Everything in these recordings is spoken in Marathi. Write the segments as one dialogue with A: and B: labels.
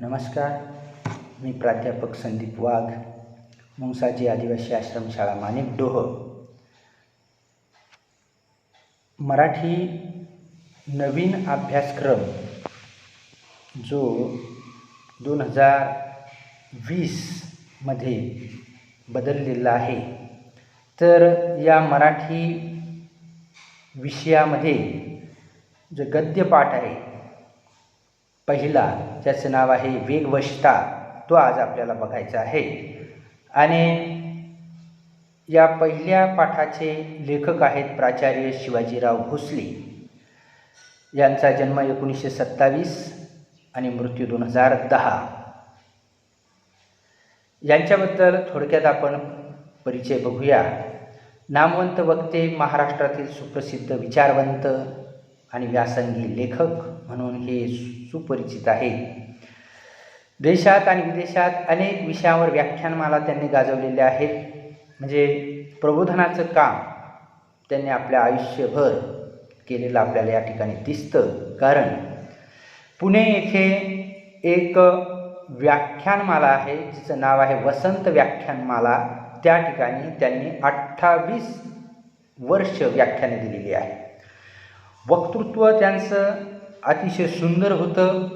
A: नमस्कार. मी प्राध्यापक संदीप वाघ, मुंगसाजी आदिवासी आश्रमशाळा माणिकडोह. मराठी नवीन अभ्यासक्रम जो 2020 मध्ये बदललेला आहे. तर या मराठी विषयामध्ये जो गद्यपाठ आहे पहिला, ज्याचं नाव आहे वेगवशता, तो आज आपल्याला बघायचा आहे. आणि या पहिल्या पाठाचे लेखक आहेत प्राचार्य शिवाजीराव भोसले. यांचा जन्म 1927 आणि मृत्यू 2010. यांच्याबद्दल थोडक्यात आपण परिचय बघूया. नामवंत वक्ते, महाराष्ट्रातील सुप्रसिद्ध विचारवंत आणि व्यासंगी लेखक म्हणून हे सुपरिचित आहेत. देशात आणि विदेशात अनेक विषयावर व्याख्यानमाला त्यांनी गाजवलेल्या आहेत. म्हणजे प्रबोधनाचं काम त्यांनी आपल्या आयुष्यभर केलेलं आपल्याला या ठिकाणी दिसतं. कारण पुणे येथे एक व्याख्यानमाला आहे जिचं नाव आहे वसंत व्याख्यानमाला. त्या ठिकाणी त्यांनी 28 वर्ष व्याख्याने दिलेली आहे. वक्तृत्व त्यांचं अतिशय सुंदर होतं.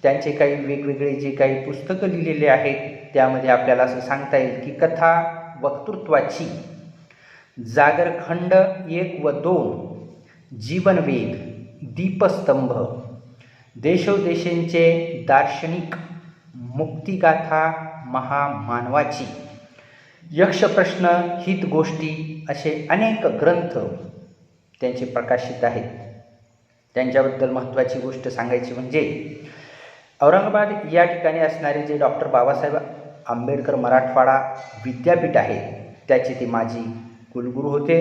A: त्यांचे काही वेगवेगळे जे काही पुस्तकं लिहिलेले आहेत त्यामध्ये आपल्याला असं सांगता येईल की कथा वक्तृत्वाची, जागरखंड 1 व 2, जीवनवेग, दीपस्तंभ, देशोदेशांचे दार्शनिक, मुक्तिगाथा महामानवाची, यक्षप्रश्न, हितगोष्टी असे अनेक ग्रंथ त्यांचे प्रकाशित आहेत. त्यांच्याबद्दल महत्त्वाची गोष्ट सांगायची म्हणजे औरंगाबाद या ठिकाणी असणारे जे डॉक्टर बाबासाहेब आंबेडकर मराठवाडा विद्यापीठ आहे त्याचे ते माजी कुलगुरू होते.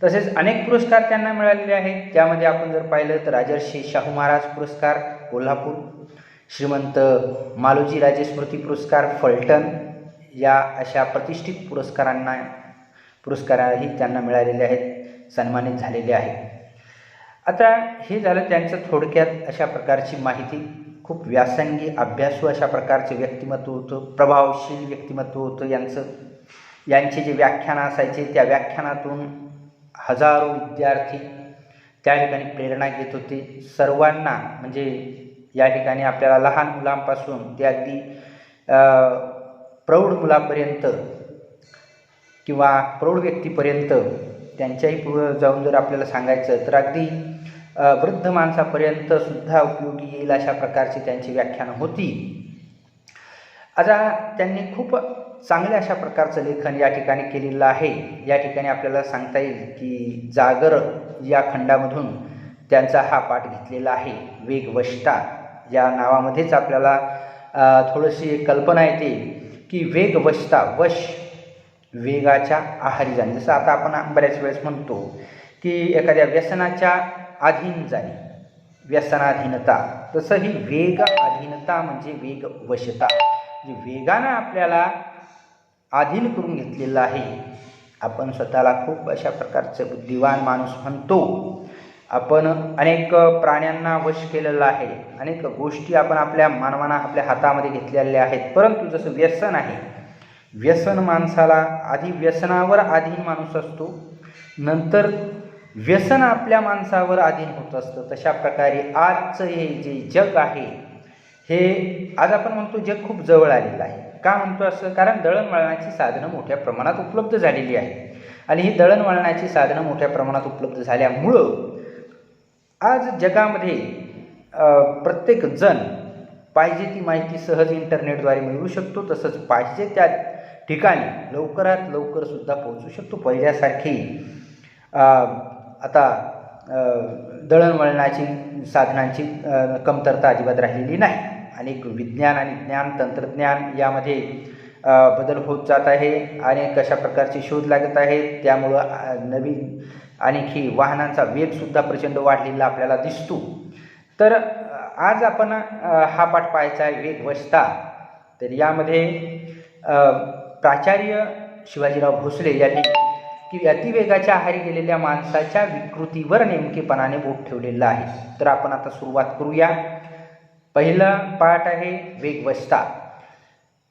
A: तसेच अनेक पुरस्कार त्यांना मिळालेले आहेत. त्यामध्ये आपण जर पाहिलं तर राजर्षी शाहू महाराज पुरस्कार कोल्हापूर, श्रीमंत मालोजीराजे स्मृती पुरस्कार फलटण, या अशा प्रतिष्ठित पुरस्कारही त्यांना मिळालेले आहेत, सन्मानित झालेले आहेत. आता हे झालं त्यांचं थोडक्यात अशा प्रकारची माहिती. खूप व्यासंगी, अभ्यासू अशा प्रकारचे व्यक्तिमत्व होतं, प्रभावशील व्यक्तिमत्व होतं यांचे जे व्याख्यानं असायचे त्या व्याख्यानातून हजारो विद्यार्थी त्या ठिकाणी प्रेरणा घेत होते. सर्वांना म्हणजे या ठिकाणी आपल्याला लहान मुलांपासून ते अगदी प्रौढ मुलापर्यंत किंवा प्रौढ व्यक्तीपर्यंत, त्यांच्याही पुढं जाऊन जर आपल्याला सांगायचं तर अगदी वृद्ध माणसापर्यंत सुद्धा उपयोगी येईल अशा प्रकारची त्यांची व्याख्यानं होती. आता त्यांनी खूप चांगल्या अशा प्रकारचं लेखन या ठिकाणी केलेलं आहे. या ठिकाणी आपल्याला सांगता येईल की जागर या खंडामधून त्यांचा हा पाठ घेतलेला आहे. वेगवशता या नावामध्येच आपल्याला थोडीशी कल्पना येते की वेगवशता, वश, वेगाच्या आहारी जाणे. जसं आता आपण बऱ्याच वेळेस म्हणतो की एखाद्या व्यसनाच्या अधीन जाणे, व्यसनाधीनता, तसं ही वेग अधीनता म्हणजे वेगवशता. म्हणजे वेगानं आपल्याला अधीन करून घेतलेलं आहे. आपण स्वतःला खूप अशा प्रकारचं बुद्धिवान माणूस म्हणतो. आपण अनेक प्राण्यांना वश केलेलं आहे. अनेक गोष्टी आपण आपल्या मानवाना आपल्या हातामध्ये घेतलेल्या आहेत. परंतु जसं व्यसन आहे, व्यसन माणसाला आधी व्यसनावर अधीन माणूस असतो, नंतर व्यसन आपल्या माणसावर अधीन होत असतं. तशा प्रकारे आजचं हे जे जग आहे हे आज आपण म्हणतो जग खूप जवळ आलेलं आहे. का म्हणतो असं? कारण दळणवळणाची साधनं मोठ्या प्रमाणात उपलब्ध झालेली आहे. आणि ही दळणवळणाची साधनं मोठ्या प्रमाणात उपलब्ध झाल्यामुळं आज जगामध्ये प्रत्येक जण पाहिजे ती माहिती सहज इंटरनेटद्वारे मिळवू शकतो. तसंच पाहिजे त्या ठिकाणी लवकरात लवकरसुद्धा पोहोचू शकतो. पहिल्यासारखी आता दळणवळणाची साधनांची कमतरता अजिबात राहिलेली नाही. अनेक विज्ञान आणि ज्ञान, तंत्रज्ञान यामध्ये बदल होत जात आहे. अनेक अशा प्रकारचे शोध लागत आहेत. त्यामुळं नवीन आणखी वाहनांचा वेगसुद्धा प्रचंड वाढलेला आपल्याला दिसतो. तर आज आपण हा पाठ पाहायचा आहे वेगवशता. तर यामध्ये प्राचार्य शिवाजीराव भोसले यांनी की अतिवेगाच्या आहारी गेलेल्या माणसाच्या विकृतीवर नेमकेपणाने बोट ठेवलेलं आहे. तर आपण आता सुरुवात करूया. पहिला पाठ आहे वेगवस्था.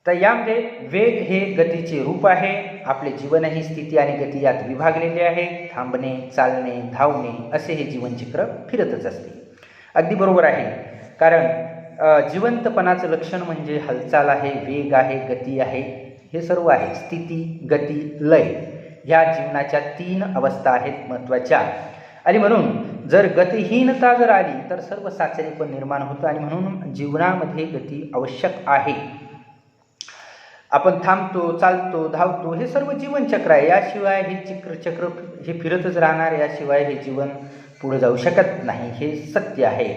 A: तर यामध्ये वेग हे गतीचे रूप आहे. आपले जीवन ही स्थिती आणि गती यात विभागलेले आहे. थांबणे, चालणे, धावणे असे हे जीवनचक्र फिरतच असते. अगदी बरोबर आहे, कारण जिवंतपणाचं लक्षण म्हणजे हालचाल आहे, वेग आहे, गती आहे, हे सर्व आहे. स्थिती, गती, लय ह्या जीवनाच्या 3 अवस्था आहेत महत्त्वाच्या. आणि म्हणून जर गतिहीनता जर आली तर सर्व साचरेपण निर्माण होतं. आणि म्हणून जीवनामध्ये गती आवश्यक आहे. आपण थांबतो, चालतो, धावतो, हे सर्व जीवनचक्र आहे. याशिवाय हे चक्र हे फिरतच राहणार. याशिवाय हे जीवन पुढे जाऊ शकत नाही, हे सत्य आहे.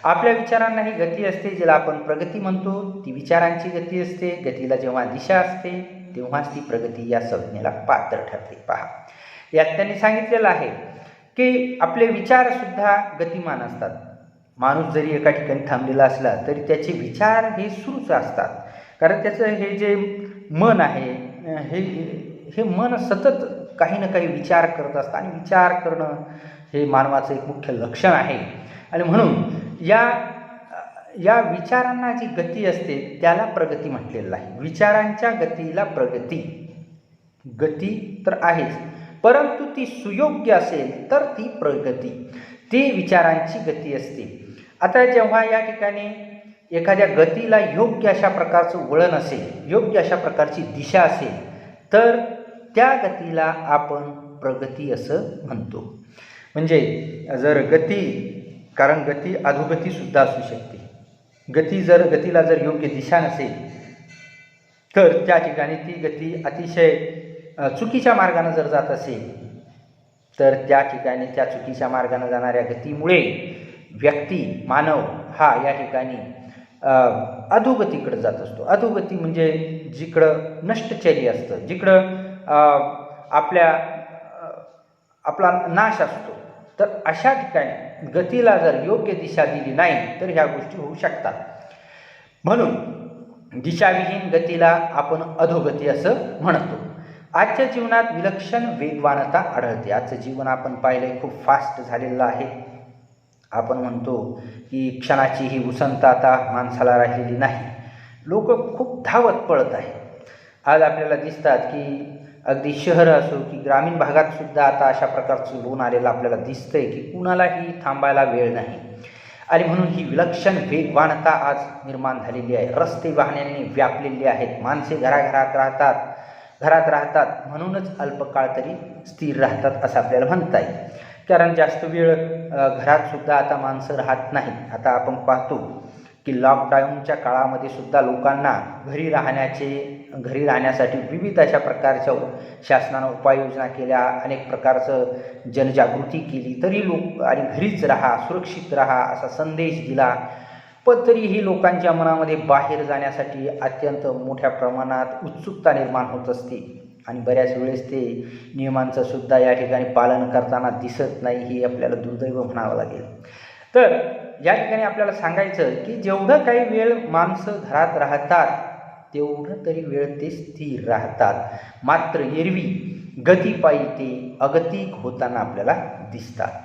A: आपल्या विचारांनाही गती असते, जिला आपण प्रगती म्हणतो. ती विचारांची गती असते. गतीला जेव्हा दिशा असते तेव्हाच ती प्रगती या संज्ञेला पात्र ठरते. पहा, यात त्यांनी सांगितलेलं आहे की आपले विचारसुद्धा गतिमान असतात. माणूस जरी एका ठिकाणी थांबलेला असला तरी त्याचे विचार हे सुरूच असतात, कारण त्याचं हे जे मन आहे हे मन सतत काही ना काही विचार करत असतं. आणि विचार करणं हे मानवाचं एक मुख्य लक्षण आहे. आणि म्हणून या विचारांना जी गती असते त्याला प्रगती म्हटलेलं आहे. विचारांच्या गतीला गती तर आहेच, परंतु ती सुयोग्य असेल तर ती प्रगती, ती विचारांची गती असते. आता जेव्हा या ठिकाणी एखाद्या गतीला योग्य अशा प्रकारचं वळण असेल, योग्य अशा प्रकारची दिशा असेल, तर त्या गतीला आपण प्रगती असं म्हणतो. म्हणजे जर गती, कारण गती अधोगतीसुद्धा असू शकते. गतीला जर योग्य दिशा नसेल तर त्या ठिकाणी ती गती अतिशय चुकीच्या मार्गाने जर जात असेल तर त्या ठिकाणी त्या चुकीच्या मार्गाने जाणाऱ्या गतीमुळे व्यक्ती, मानव हा या ठिकाणी अधोगतीकडे जात असतो. अधोगती म्हणजे जिकडं नष्टचर्य असतं, जिकडं आपला नाश असतो. तर अशा ठिकाणी गतीला जर योग्य दिशा दिली नाही तर ह्या गोष्टी होऊ शकतात. म्हणून दिशाविहीन गतीला आपण अधोगती असं म्हणतो. आजच्या जीवनात विलक्षण वेगवानता आढळते. आजचं जीवन आपण पाहिलंय खूप फास्ट झालेलं आहे. आपण म्हणतो की क्षणाची ही उसंत आता माणसाला राहिलेली नाही. लोक खूप धावत पळत आहेत. आज आपल्याला दिसतात की अगदी शहर असो की ग्रामीण भागात सुद्धा आता अशा प्रकारचं लोन आलेलं आपल्याला दिसतंय की कुणालाही थांबायला वेळ नाही. आणि म्हणून ही विलक्षण वेगवानता आज निर्माण झालेली आहे. रस्ते वाहनांनी व्यापलेले आहेत. माणसे घरात राहतात म्हणूनच अल्पकाळ तरी स्थिर राहतात असं आपल्याला म्हणता येईल. कारण जास्त वेळ घरात सुद्धा आता माणसं राहत नाहीत. आता आपण पाहतो की लॉकडाऊनच्या काळामध्ये सुद्धा लोकांना घरी राहण्यासाठी विविध अशा प्रकारच्या शासनानं उपाययोजना केल्या, अनेक प्रकारचं जनजागृती केली. तरी लोक आणि घरीच राहा, सुरक्षित राहा असा संदेश दिला. पण तरीही लोकांच्या मनामध्ये बाहेर जाण्यासाठी अत्यंत मोठ्या प्रमाणात उत्सुकता निर्माण होत असते. आणि बऱ्याच वेळेस ते नियमांचं सुद्धा या ठिकाणी पालन करताना दिसत नाही. हे आपल्याला दुर्दैव म्हणावं लागेल. तर या ठिकाणी आपल्याला सांगायचं की जेवढं काही वेळ माणसं घरात राहतात तेवढं तरी वेळ ते स्थिर राहतात. मात्र एरवी गतीपायी ते अगतिक होताना आपल्याला दिसतात.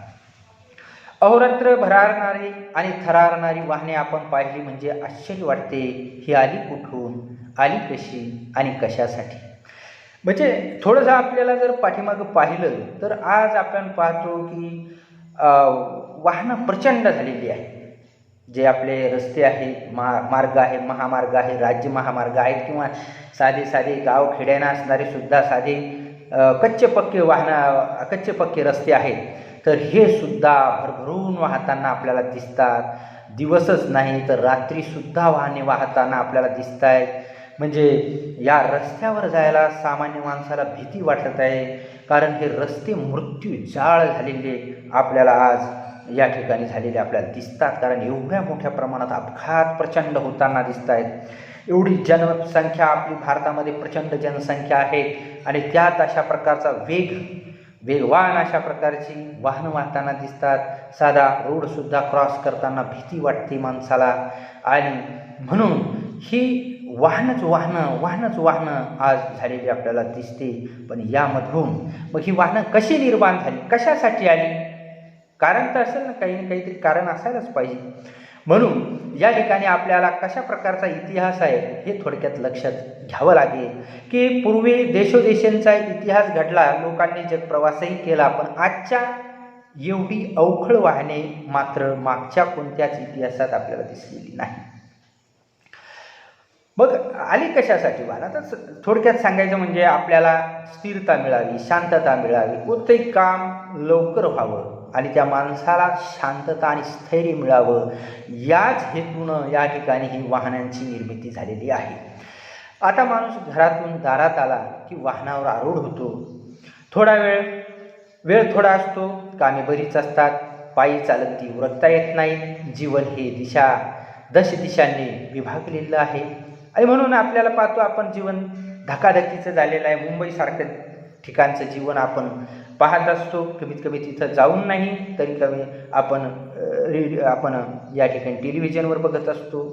A: अहोरात्र भरारणारी आणि थरारणारी वाहने आपण पाहिली म्हणजे आश्चर्य वाटते. ही आली कुठून, आली कशी आणि कशासाठी. म्हणजे थोडंसं आपल्याला जर पाठीमागं पाहिलं तर आज आपण पाहतो की वाहनं प्रचंड झालेली आहे. जे आपले रस्ते आहेत, मार्ग आहे, महामार्ग आहे, राज्य महामार्ग आहेत किंवा साधे गाव खेड्यांना असणारे सुद्धा साधे कच्चे पक्के रस्ते आहेत. तर हे सुद्धा भरभरून वाहताना आपल्याला दिसतात. दिवसच नाही तर रात्रीसुद्धा वाहने वाहताना आपल्याला दिसत आहेत. म्हणजे या रस्त्यावर जायला सामान्य माणसाला भीती वाटत आहे, कारण हे रस्ते मृत्यूजाळ झालेले आपल्याला आज या ठिकाणी झालेले आपल्याला दिसतात. कारण एवढ्या मोठ्या प्रमाणात अपघात प्रचंड होताना दिसत आहेत. एवढी जनसंख्या आपली भारतामध्ये प्रचंड जनसंख्या आहे आणि त्यात अशा प्रकारचा वेगवान अशा प्रकारची वाहनं वाहताना दिसतात. साधा रोडसुद्धा क्रॉस करताना भीती वाटते माणसाला. आणि म्हणून ही वाहनच वाहनं आज झालेली आपल्याला दिसते. पण यामधून मग ही वाहनं कशी निर्माण झाली, कशासाठी आली? कारण तर असेल ना, काही ना काहीतरी कारण असायलाच पाहिजे. म्हणून या ठिकाणी आपल्याला कशा प्रकारचा इतिहास आहे हे थोडक्यात लक्षात घ्यावं लागेल की पूर्वी देशोदेशांचा इतिहास घडला, लोकांनी जगप्रवासही केला, पण आजच्या एवढी अवखळ वाहने मात्र मागच्या कोणत्याच इतिहासात आपल्याला दिसलेली नाही. मग आली कशासाठी वाहन? आता थोडक्यात सांगायचं म्हणजे आपल्याला स्थिरता मिळावी, शांतता मिळावी, कोणतंही काम लवकर व्हावं आणि त्या माणसाला शांतता आणि स्थैर्य मिळावं, याच हेतूनं या ठिकाणी ही वाहनांची निर्मिती झालेली आहे. आता माणूस घरातून दारात आला की वाहनावर आरूढ होतो. थोडा वेळ थोडा असतो, कामे बरीच असतात, पायी चालत ती उरकता येत नाही. जीवन हे दश दिशांनी विभागलेलं आहे आणि म्हणून आपल्याला पाहतो आपण जीवन धकाधकीचं झालेलं आहे. मुंबईसारखं ठिकाणचं जीवन आपण पाहत असतो. कमीत कमी तिथं जाऊन नाही तरी कमी आपण या ठिकाणी टेलिव्हिजनवर बघत असतो,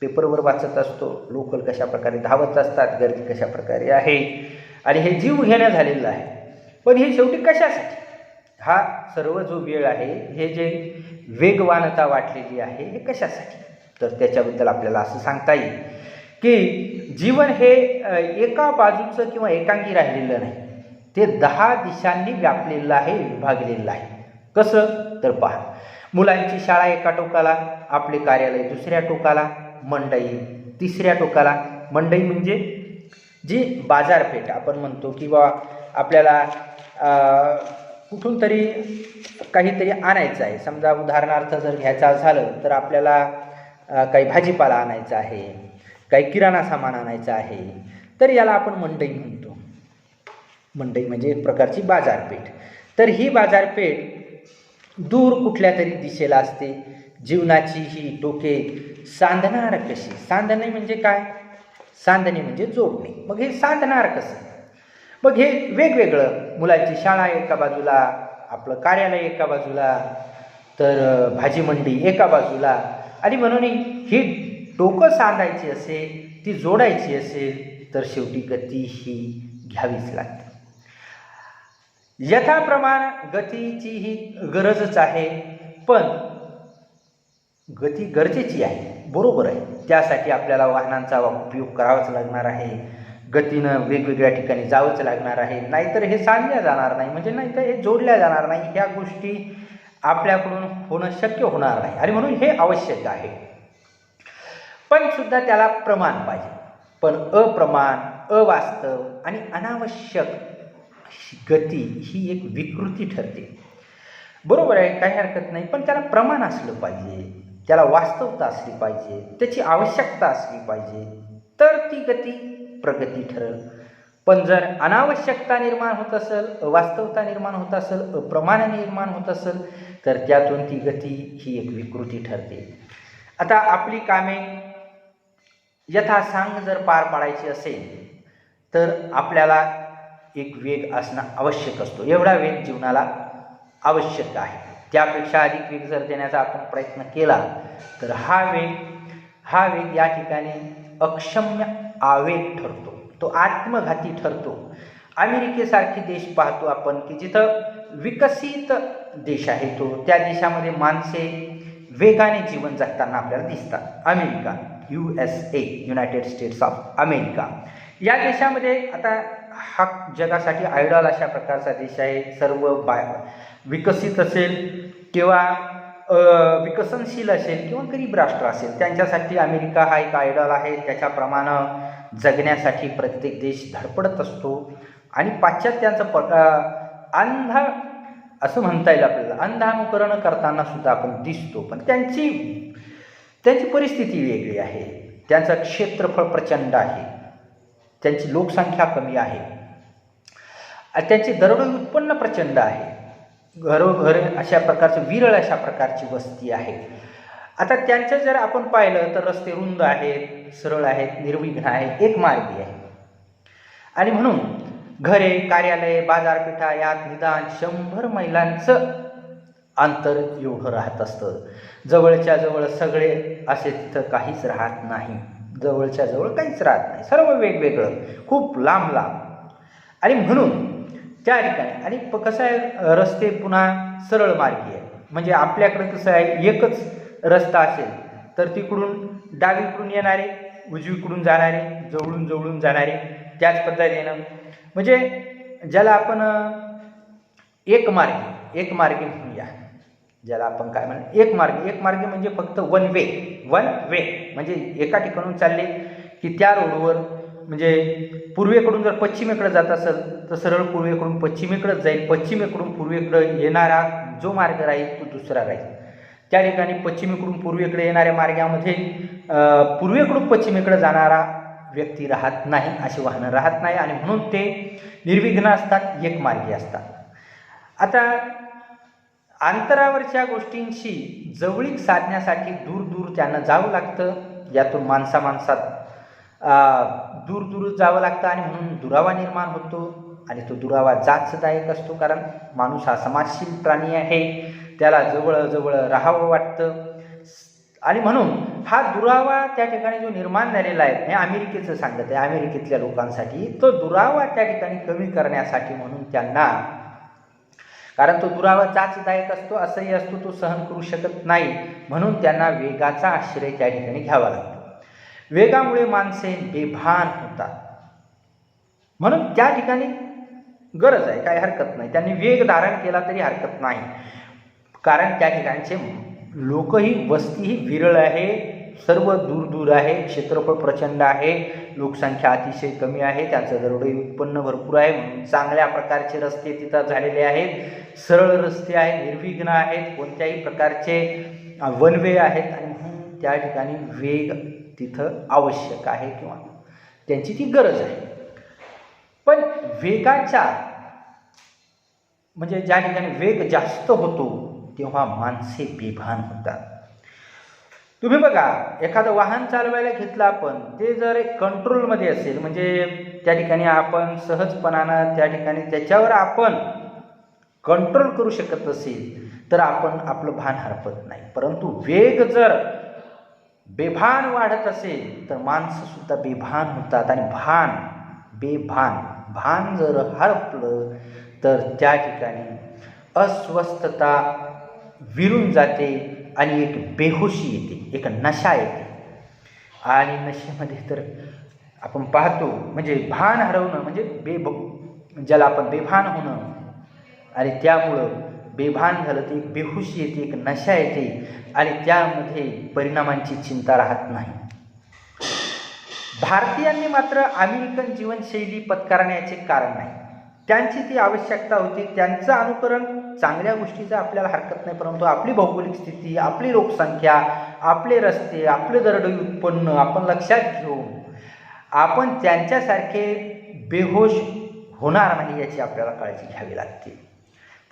A: पेपरवर वाचत असतो, लोकल कशा प्रकारे धावत असतात, गर्दी कशा प्रकारे आहे आणि हे जीव घेणं झालेलं आहे. पण हे शेवटी कशासाठी? हा सर्व जो वेळ आहे, हे जे वेगवानता वाटलेली आहे, हे कशासाठी? तर त्याच्याबद्दल आपल्याला असं सांगता येईल की जीवन हे एका बाजूचं किंवा एकांगी राहिलेलं नाही, ते 10 दिशांनी व्यापलेलं आहे, विभागलेलं आहे. कसं? तर पहा, मुलांची शाळा एका टोकाला, आपले कार्यालय दुसऱ्या टोकाला, मंडई तिसऱ्या टोकाला. मंडई म्हणजे जी बाजारपेठ आपण म्हणतो, किंवा आपल्याला कुठून तरी काहीतरी आणायचं आहे. समजा उदाहरणार्थ जर घ्यायचं झालं तर आपल्याला काही भाजीपाला आणायचा आहे, काही किराणा सामान आणायचं आहे, तर याला आपण मंडई म्हणतो. मंडई म्हणजे एक प्रकारची बाजारपेठ. तर ही बाजारपेठ दूर कुठल्या तरी दिशेला असते. जीवनाची ही टोके सांधणार कशी? सांधणे म्हणजे काय? सांधणे म्हणजे जोडणे. मग हे सांधणार कसं? मग हे वेगवेगळं, मुलांची शाळा एका बाजूला, आपलं कार्यालय एका बाजूला, तर भाजी मंडी एका बाजूला, आणि म्हणून ही टोकं सांधायची असेल, ती जोडायची असेल तर शेवटी गती ही घ्यावीच लागते. यथाप्रमाण गतीची ही गरजच आहे, पण गती गरजेची आहे, बरोबर आहे. त्यासाठी आपल्याला वाहनांचा उपयोग करावाच लागणार आहे, गतीनं वेगवेगळ्या ठिकाणी जावंच लागणार आहे, नाहीतर हे सांधल्या जाणार नाही, म्हणजे नाहीतर हे जोडल्या जाणार नाही. ह्या गोष्टी आपल्याकडून होणं शक्य होणार नाही आणि म्हणून हे आवश्यक आहे. पण सुद्धा त्याला प्रमाण पाहिजे. पण अप्रमाण, अवास्तव आणि अनावश्यक गती ही एक विकृती ठरते. बरोबर आहे, काही हरकत नाही, पण त्याला प्रमाण असलं पाहिजे, त्याला वास्तवता असली पाहिजे, त्याची आवश्यकता असली पाहिजे, तर ती गती प्रगती ठरेल. पण जर अनावश्यकता निर्माण होत असेल, अवास्तवता निर्माण होत असेल, अप्रमाण निर्माण होत असेल, तर त्यातून ती गती ही एक विकृती ठरते. आता आपली कामे यथासांग जर पार पाडायची असेल तर आपल्याला एक वेग असणं आवश्यक असतो. एवढा वेग जीवनाला आवश्यक आहे. त्यापेक्षा अधिक वेग जर देण्याचा आपण प्रयत्न केला तर हा वेग या ठिकाणी अक्षम्य आवेग ठरतो, तो आत्मघाती ठरतो. अमेरिकेसारखे देश पाहतो आपण की जिथं विकसित देश आहे तो, त्या देशामध्ये माणसे वेगाने जीवन जगताना आपल्याला दिसतात. America, USA, United states of America, या देशामध्ये आता हा जगासाठी आयडॉल अशा प्रकारचा देश आहे. सर्व विकसित असेल किंवा विकसनशील असेल किंवा गरीब राष्ट्र असेल, त्यांच्यासाठी अमेरिका हा एक आयडॉल आहे. त्याच्याप्रमाणे जगण्यासाठी प्रत्येक देश धडपडत असतो आणि पाश्चात्यांचं अंध असं म्हणता येईल आपल्याला, अंधानुकरण करताना सुद्धा आपण दिसतो. पण त्यांची परिस्थिती वेगळी आहे. त्यांचं क्षेत्रफळ प्रचंड आहे, त्यांची लोकसंख्या कमी आहे, त्यांची दरडोई उत्पन्न प्रचंड आहे, घरोघर अशा प्रकारचं विरळ अशा प्रकारची वस्ती आहे. आता त्यांचं जर आपण पाहिलं तर रस्ते रुंद आहेत, सरळ आहेत, निर्विघ्न आहेत, एकमार्गी आहे. आणि म्हणून घरे, कार्यालय, बाजारपेठा यात निदान 100 मैलांचं अंतर एवढं राहत असतं. जवळच्या जवळ सगळे असे तिथं काहीच राहत नाही, जवळच्या जवळ काहीच राहत नाही, सर्व वेगवेगळं, खूप लांब लांब. आणि म्हणून त्या ठिकाणी आणि कसं आहे, रस्ते पुन्हा सरळ मार्गी आहे. म्हणजे आपल्याकडे कसं आहे, एकच रस्ता असेल तर तिकडून डावीकडून येणारे, उजवीकडून जाणारे, जवळून जवळून जाणारे, त्याच पद्धतीनं म्हणजे ज्याला आपण एक मार्गी म्हणूया, ज्याला आपण काय म्हणू एक मार्गी म्हणजे फक्त वन वे म्हणजे एका ठिकाणून चालले की त्या रोडवर म्हणजे पूर्वेकडून जर पश्चिमेकडे जात असेल तर सरळ पूर्वेकडून पश्चिमेकडेच जाईल, पश्चिमेकडून पूर्वेकडे येणारा जो मार्ग राहील तो दुसरा राहील. त्या ठिकाणी पश्चिमेकडून पूर्वेकडे येणाऱ्या मार्गामध्ये पूर्वेकडून पश्चिमेकडे जाणारा व्यक्ती राहत नाही, अशी वाहनं राहत नाही आणि म्हणून ते निर्विघ्न असतात, एक मार्गी असतात. आता अंतरावरच्या गोष्टींशी जवळीक साधण्यासाठी दूर दूर त्यांना जावं लागतं. यातून माणसात दूर जावं लागतं आणि म्हणून दुरावा निर्माण होतो आणि तो दुरावा जाचदायक असतो. कारण माणूस हा समाजशील प्राणी आहे, त्याला जवळ राहावं वाटतं आणि म्हणून हा दुरावा त्या ठिकाणी जो निर्माण झालेला आहे, हे अमेरिकेचं सांगत आहे, अमेरिकेतल्या लोकांसाठी तो दुरावा त्या ठिकाणी कमी करण्यासाठी म्हणून त्यांना, कारण तो दुरावा जाचदायक असतो, असह्य असतो, तो सहन करू शकत नाही, म्हणून त्यांना वेगाचा आश्रय त्या ठिकाणी घ्यावा लागतो. वेगामुळे माणसे बेभान होतात, म्हणून त्या ठिकाणी गरज आहे, काही हरकत नाही, त्यांनी वेग धारण केला तरी हरकत नाही. कारण त्या ठिकाणचे लोकही, वस्तीही विरळ आहे, सर्व दूर आहे, क्षेत्रफळ प्रचंड आहे, लोकसंख्या अतिशय कमी आहे, त्यांचं दरडोई उत्पन्न भरपूर आहे, म्हणून चांगल्या प्रकारचे रस्ते तिथं झालेले आहेत, सरळ रस्ते आहेत, निर्विघ्न आहेत, कोणत्याही प्रकारचे वन वे आहेत आणि म्हणून त्या ठिकाणी वेग तिथं आवश्यक आहे किंवा त्यांची ती गरज आहे. पण वेगाच्या म्हणजे ज्या ठिकाणी वेग जास्त होतो तेव्हा माणसे बेभान होतात. तुम्ही बघा, एखादं वाहन चालवायला घेतलं आपण, ते जर कंट्रोलमध्ये असेल म्हणजे त्या ठिकाणी आपण सहजपणानं त्या ठिकाणी त्याच्यावर आपण कंट्रोल करू शकत असेल तर आपण आपलं भान हरपत नाही. परंतु वेग जर बेभान वाढत असेल तर माणसंसुद्धा बेभान होतात आणि भान जर हरपलं तर त्या ठिकाणी अस्वस्थता विरून जाते आणि एक बेहोशी येते, एक नशा येते आणि नशेमध्ये तर आपण पाहतो म्हणजे भान हरवणं म्हणजे ज्याला आपण बेभान होणं आणि त्यामुळं बेभान झालं तर एक बेहोशी येते, एक नशा येते आणि त्यामध्ये परिणामांची चिंता राहत नाही. भारतीयांनी मात्र अमेरिकन जीवनशैली पत्करण्याचे कारण नाही, त्यांची ती आवश्यकता होती, त्यांचं अनुकरण चांगल्या गोष्टीचं आपल्याला हरकत नाही, परंतु आपली भौगोलिक स्थिती, आपली लोकसंख्या, आपले रस्ते, आपले दरडोई उत्पन्न आपण लक्षात घेऊन आपण त्यांच्यासारखे बेहोश होणार नाही याची आपल्याला काळजी घ्यावी लागते.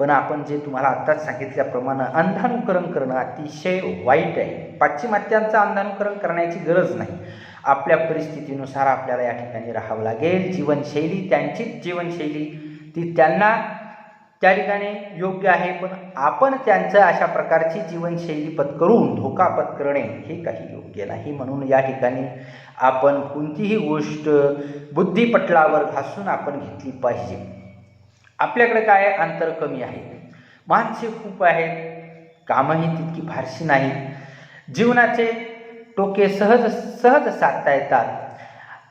A: पण आपण जे तुम्हाला आत्ताच सांगितल्याप्रमाणे अंधानुकरण करणं अतिशय वाईट आहे. पाश्चिमात्यांचं अंधानुकरण करण्याची गरज नाही, आपल्या परिस्थितीनुसार आपल्याला या ठिकाणी राहावं लागेल. जीवनशैली त्यांचीच जीवनशैली ती त्यांना त्या ठिकाणी योग्य आहे, पण आपण त्यांचं अशा प्रकारची जीवनशैली पत्करून धोका पत्करणे हे काही योग्य नाही. म्हणून या ठिकाणी आपण कोणतीही गोष्ट बुद्धिपटलावर घासून आपण घेतली पाहिजे. आपल्याकडे काय अंतर कमी आहे, माणसे खूप आहेत, कामंही तितकी फारशी नाही, जीवनाचे टोके सहज साधता येतात,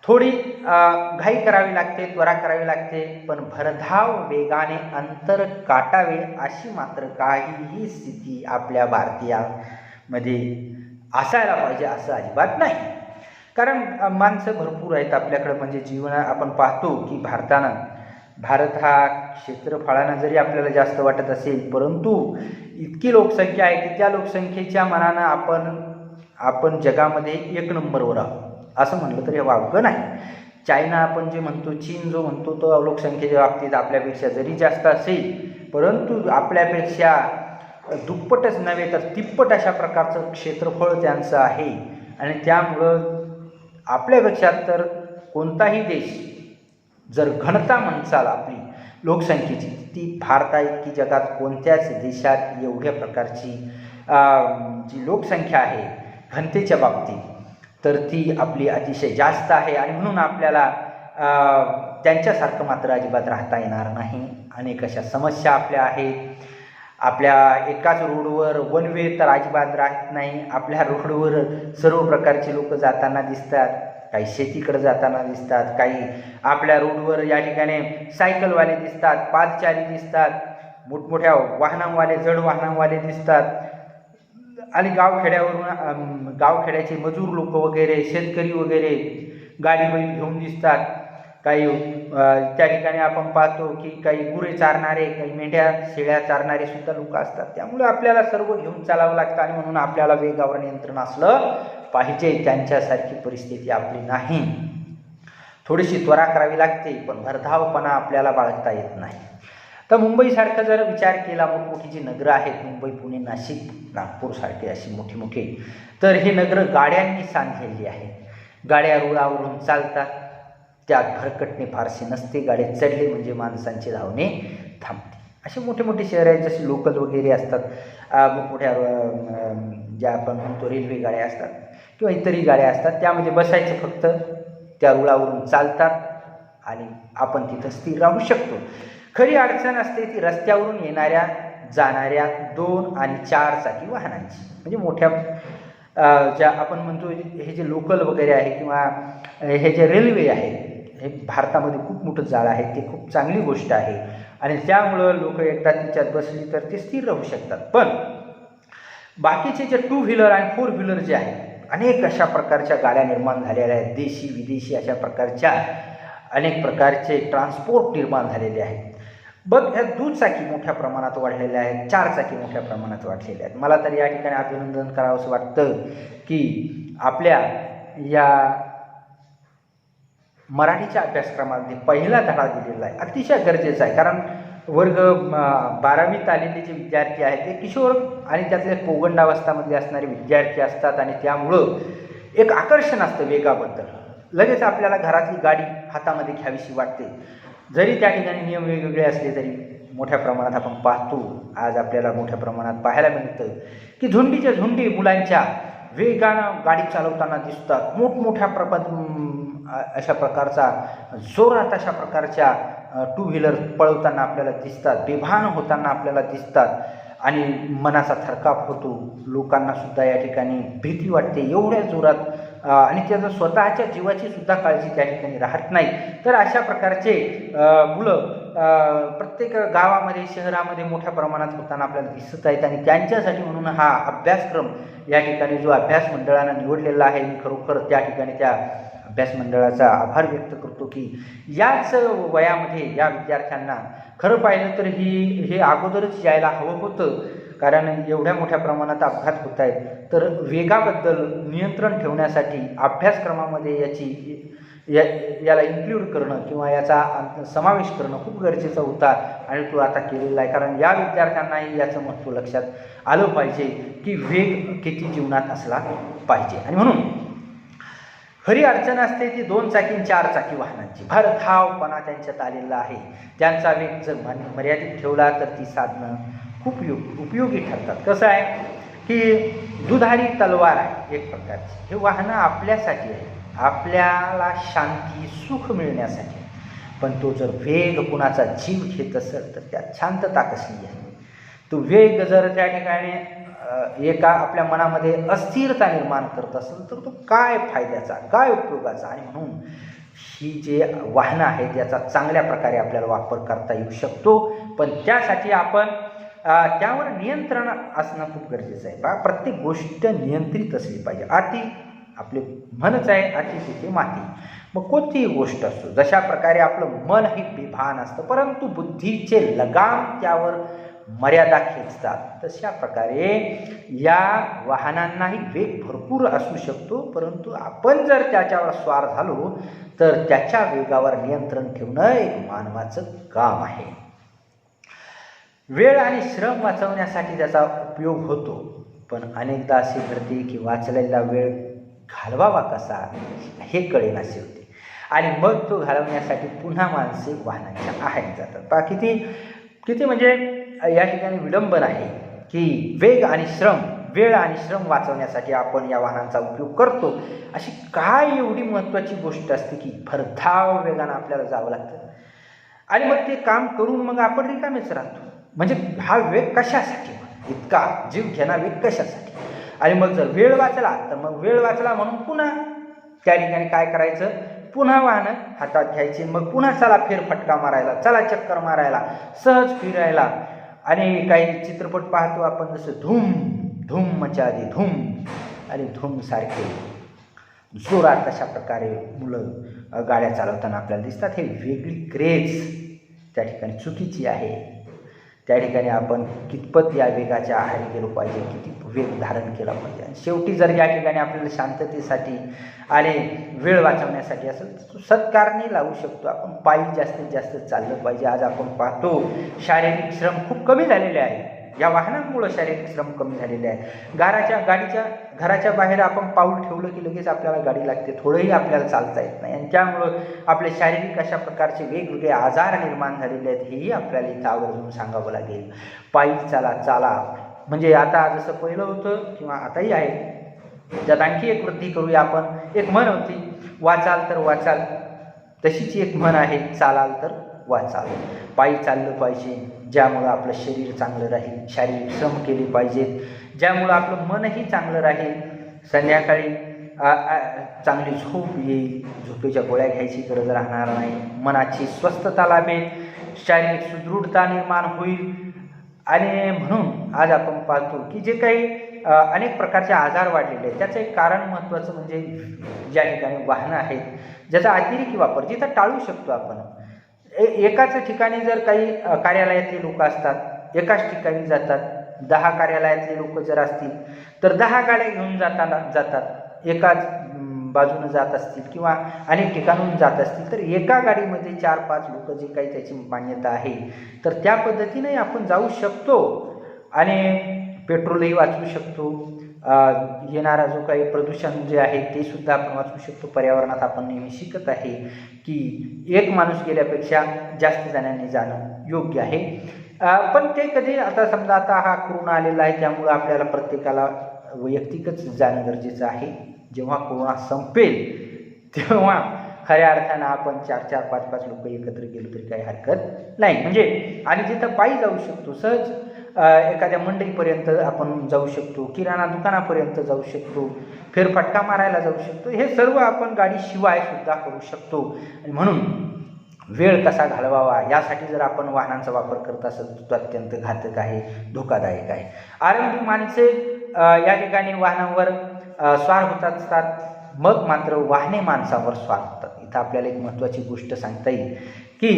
A: थोडी घाई करावी लागते, त्वरा करावी लागते, पण भरधाव वेगाने अंतर काटावे अशी मात्र काहीही स्थिती आपल्या भारतीयामध्ये असायला पाहिजे असं अजिबात नाही. कारण माणसं भरपूर आहेत आपल्याकडं, म्हणजे आपण पाहतो की भारत हा क्षेत्रफळानं जरी आपल्याला जास्त वाटत असेल, परंतु इतकी लोकसंख्या आहे की त्या लोकसंख्येच्या मानानं आपण जगामध्ये एक नंबरवर आहोत असं म्हटलं तरी वावगं नाही. चायना आपण जे म्हणतो, चीन जो म्हणतो, तो लोकसंख्येच्या बाबतीत आपल्यापेक्षा जरी जास्त असेल, परंतु आपल्यापेक्षा दुप्पटच नव्हे तर तिप्पट अशा प्रकारचं क्षेत्रफळ त्यांचं आहे आणि त्यामुळं आपल्यापेक्षा तर कोणताही देश जर घनता म्हणसाल आपली लोकसंख्येची, ती भारताइतकी जगात कोणत्याच देशात एवढ्या प्रकारची जी लोकसंख्या आहे घनतेच्या बाबतीत तर ती आपली अतिशय जास्त आहे आणि म्हणून आपल्याला त्यांच्यासारखं मात्र अजिबात राहता येणार नाही. अनेक अशा समस्या आपल्या आहेत आपल्या एकाच रोडवर वन वे तर अजिबात राहत नाही. आपल्या रोडवर सर्व प्रकारचे लोक जाताना दिसतात, काही शेतीकडे जाताना दिसतात, काही आपल्या रोडवर या ठिकाणी सायकलवाले दिसतात, पादचारी दिसतात, मोठमोठ्या वाहनांवाले, जड वाहनांवाले दिसतात आणि गावखेड्याचे मजूर लोक वगैरे, शेतकरी वगैरे गाडी बैल घेऊन दिसतात. काही त्या ठिकाणी आपण पाहतो की काही गुरे चारणारे, काही मेंढ्या शेळ्या चारणारे सुद्धा लोक असतात. त्यामुळे आपल्याला सर्व घेऊन चालावं लागतं आणि म्हणून आपल्याला वेगावर नियंत्रण असलं पाहिजे. त्यांच्यासारखी परिस्थिती आपली नाही. थोडीशी त्वरा करावी लागते, पण भरधावपणा आपल्याला बाळगता येत नाही. तर मुंबईसारखं जर विचार केला, मोठमोठी जी नगरं आहेत, मुंबई, पुणे, नाशिक, नागपूरसारखे अशी मोठी मोठी, तर ही नगरं गाड्यांनी सांधलेली आहेत. गाड्या रुळावरून चालतात, त्यात भरकटणे फारसे नसते. गाडीत चढले म्हणजे माणसांची धावणे थांबते. असे मोठे मोठे शहर आहेत, जसे लोकल वगैरे असतात, मोठ्या ज्या आपण म्हणतो रेल्वे गाड्या असतात किंवा इतरही गाड्या असतात, त्यामध्ये बसायचं, फक्त त्या रुळावरून चालतात आणि आपण तिथं स्थिर राहू शकतो. खरी अडचण असते ती रस्त्यावरून येणाऱ्या जाणाऱ्या 2 आणि 4 चाकी वाहनांची. म्हणजे मोठ्या ज्या आपण म्हणतो हे जे लोकल वगैरे आहे किंवा हे जे रेल्वे आहे, हे भारतामध्ये खूप मोठं जाळं आहे. ते खूप चांगली गोष्ट आहे आणि त्यामुळं लोक एकदा तिच्यात बसली तर ते स्थिर राहू शकतात. पण बाकीचे जे 2 व्हीलर आणि 4 व्हीलर जे आहेत, अनेक अशा प्रकारच्या गाड्या निर्माण झालेल्या आहेत. देशी विदेशी अशा प्रकारच्या अनेक प्रकारचे ट्रान्सपोर्ट निर्माण झालेले आहेत. बघ, ह्या दुचाकी मोठ्या प्रमाणात वाढलेल्या आहेत, 4 चाकी मोठ्या प्रमाणात वाढलेल्या आहेत. मला तर या ठिकाणी अभिनंदन करावं असं वाटतं की आपल्या या मराठीच्या अभ्यासक्रमामध्ये पहिला धडा दिलेला आहे. अतिशय गरजेचा आहे, कारण वर्ग 12वीत आलेले जे विद्यार्थी आहेत ते किशोर आणि त्यातले पौगंडावस्थामधले असणारे विद्यार्थी असतात आणि त्यामुळं एक आकर्षण असतं वेगाबद्दल. लगेच आपल्याला घरातली गाडी हातामध्ये घ्यावीशी वाटते. जरी त्या ठिकाणी नियम वेगवेगळे असले तरी मोठ्या प्रमाणात आपण पाहतो, आज आपल्याला मोठ्या प्रमाणात पाहायला मिळतं की झुंडीच्या झुंडी मुलांच्या वेगानं गाडी चालवताना दिसतात. मोठमोठ्या अशा प्रकारचा जोरात अशा प्रकारच्या 2 व्हीलर पळवताना आपल्याला दिसतात, बेभान होताना आपल्याला दिसतात आणि मनाचा थरकाप होतो. लोकांना सुद्धा या ठिकाणी भीती वाटते एवढ्या जोरात आणि त्याचं स्वतःच्या जीवाची सुद्धा काळजी त्या ठिकाणी राहत नाही. तर अशा प्रकारचे मुलं प्रत्येक गावामध्ये, शहरामध्ये मोठ्या प्रमाणात होताना आपल्याला दिसत आहेत आणि त्यांच्यासाठी म्हणून हा अभ्यासक्रम या ठिकाणी जो अभ्यास मंडळानं निवडलेला आहे, मी खरोखर त्या ठिकाणी त्या अभ्यास मंडळाचा आभार व्यक्त करतो की याच वयामध्ये या विद्यार्थ्यांना खरं पाहिलं तर हे अगोदरच यायला हवं होतं. कारण एवढ्या मोठ्या प्रमाणात अपघात होत आहेत, तर वेगाबद्दल नियंत्रण ठेवण्यासाठी अभ्यासक्रमामध्ये याला इन्क्ल्यूड करणं किंवा याचा समावेश करणं खूप गरजेचं होता आणि तो आता केलेला आहे. कारण या विद्यार्थ्यांनाही याचं महत्त्व लक्षात आलं पाहिजे की वेग किती जीवनात असला पाहिजे. आणि म्हणून खरी अडचण असते ती 2 चाकी 4 चाकी वाहनांची. भरधावपणा त्यांच्यात आलेला आहे. त्यांचा वेग जर मर्यादित ठेवला तर ती साधनं खूप उपयोगी ठरतात. कसं आहे की दुधारी तलवार आहे एक प्रकारची. हे वाहनं आपल्यासाठी आहे, आपल्याला शांती, सुख मिळण्यासाठी. पण तो जर वेग कुणाचा जीव घेत असेल तर त्यात शांतता कसली आहे. तो वेग जर त्या ठिकाणी एका आपल्या मनामध्ये अस्थिरता निर्माण करत असेल तर तो काय फायद्याचा, काय उपयोगाचा. आणि म्हणून ही जे वाहनं आहेत याचा चांगल्या प्रकारे आपल्याला वापर करता येऊ शकतो. पण त्यासाठी आपण त्यावर नियंत्रण असणं खूप गरजेचं आहे. प्रत्येक गोष्ट नियंत्रित असली पाहिजे. अति, आपले म्हणच आहे, अति तिथे माती. मग कोणतीही गोष्ट असतो, जशा प्रकारे आपलं मन हे बेभान असतं परंतु बुद्धीचे लगाम त्यावर मर्यादा खेचतात, तशा प्रकारे या वाहनांनाही वेग भरपूर असू शकतो. परंतु आपण जर त्याच्यावर स्वार झालो तर त्याच्या वेगावर नियंत्रण ठेवणं एक मानवाचं काम आहे. वेळ आणि श्रम वाचवण्यासाठी त्याचा उपयोग होतो, पण अनेकदा असे घडते की वाचलेला वेळ घालवावा कसा हे कळेनासे होते आणि मग तो घालवण्यासाठी पुन्हा माणसे वाहनांच्या आहारी जातात. किती म्हणजे या ठिकाणी विडंबन आहे की वेळ आणि श्रम वाचवण्यासाठी आपण या वाहनांचा उपयोग करतो. अशी काय एवढी महत्त्वाची गोष्ट असते की भरधाव वेगानं आपल्याला जावं लागतं आणि मग ते काम करून मग आपण रिकामेच राहतो. म्हणजे हा वेग कशासाठी, इतका जीव घेणा वेग कशासाठी. आणि मग जर वेळ वाचला तर मग वेळ वाचला म्हणून पुन्हा त्या ठिकाणी काय करायचं, पुन्हा वाहनं हातात घ्यायची, मग पुन्हा चला फेरफटका मारायला, चला चक्कर मारायला, सहज फिरायला. आणि काही चित्रपट पाहतो आपण, जसं धूम धूम मचा दे धूम, आणि धूम सारखे जोरात अशा प्रकारे मुलं गाड्या चालवताना आपल्याला दिसतात. हे वेगळी क्रेज त्या ठिकाणी चुकीची आहे. त्या ठिकाणी आपण कितपत या वेगाच्या आहारी गेलो पाहिजे, किती वेग धारण केला पाहिजे. आणि शेवटी जर या ठिकाणी आपल्याला शांततेसाठी आणि वेळ वाचवण्यासाठी असेल तर सत्कारणी लावू शकतो. आपण पायी जास्तीत जास्त चाललं पाहिजे. आज आपण पाहतो शारीरिक श्रम खूप कमी झालेले आहे. या वाहनांमुळं शारीरिक श्रम कमी झालेले आहे. घराच्या बाहेर आपण पाऊल ठेवलं की लगेच आपल्याला गाडी लागते, थोडंही आपल्याला चालता येत नाही. आणि त्यामुळं आपले शारीरिक अशा प्रकारचे वेगवेगळे आजार निर्माण झालेले आहेत. हेही आपल्याला इथं आवर्जून सांगावं लागेल. पायी चाला म्हणजे आता जसं पहिलं होतं किंवा आताही आहे, त्यात आणखी एक वृद्धी करूया आपण. एक म्हण होती, वाचाल तर वाचाल, तशीच एक म्हण आहे, चालाल तर वाचाल. पायी चाललं पाहिजे, ज्यामुळं आपलं शरीर चांगलं राहील. शारीरिक श्रम केले पाहिजेत, ज्यामुळं आपलं मनही चांगलं राहील. संध्याकाळी चांगली झोप येईल, झोपेच्या गोळ्या घ्यायची गरज राहणार नाही. मनाची स्वस्थता लाभेल, शारीरिक सुदृढता निर्माण होईल. आणि म्हणून आज आपण पाहतो की जे काही अनेक प्रकारचे आजार वाढलेले आहेत, त्याचं एक कारण महत्त्वाचं म्हणजे ज्या ठिकाणी वाहनं आहेत ज्याचा अतिरेकी वापर जिथं टाळू शकतो आपण. एकाच ठिकाणी जर काही कार्यालयातले लोक असतात, एकाच ठिकाणी जातात. 10 कार्यालयातले लोक जर असतील तर 10 गाड्या घेऊन जातात. एकाच बाजूनं जात असतील किंवा अनेक ठिकाणून जात असतील तर एका गाडीमध्ये 4-5 लोक जे काही त्याची मान्यता आहे तर त्या पद्धतीने आपण जाऊ शकतो. आणि पेट्रोलही वाचवू शकतो. येणारा जो काही प्रदूषण जे आहे ते सुद्धा आपण वाचवू शकतो. पर्यावरणात आपण नेहमी शिकत आहे की एक माणूस गेल्यापेक्षा जास्त जणांनी जाणं योग्य आहे. पण ते कधी, आता समजा आता हा कोरोना आलेला आहे त्यामुळं आपल्याला प्रत्येकाला वैयक्तिकच जाणं गरजेचं आहे. जेव्हा कोरोना संपेल तेव्हा खऱ्या अर्थानं आपण 4-4, 5-5 लोक एकत्र गेलो तरी काही हरकत नाही. म्हणजे आणि जिथं पायी जाऊ शकतो, सहज एखाद्या मंडईपर्यंत आपण जाऊ शकतो, किराणा दुकानापर्यंत जाऊ शकतो, फेरफटका मारायला जाऊ शकतो. हे सर्व आपण गाडीशिवाय सुद्धा करू शकतो. आणि म्हणून वेळ कसा घालवावा यासाठी जर आपण वाहनांचा वापर करत असेल तर तो अत्यंत घातक आहे, धोकादायक आहे. आरंभी माणसे या ठिकाणी वाहनांवर स्वार होत असतात, मग मात्र वाहने माणसावर स्वार होतात. इथं आपल्याला एक महत्त्वाची गोष्ट सांगता येईल की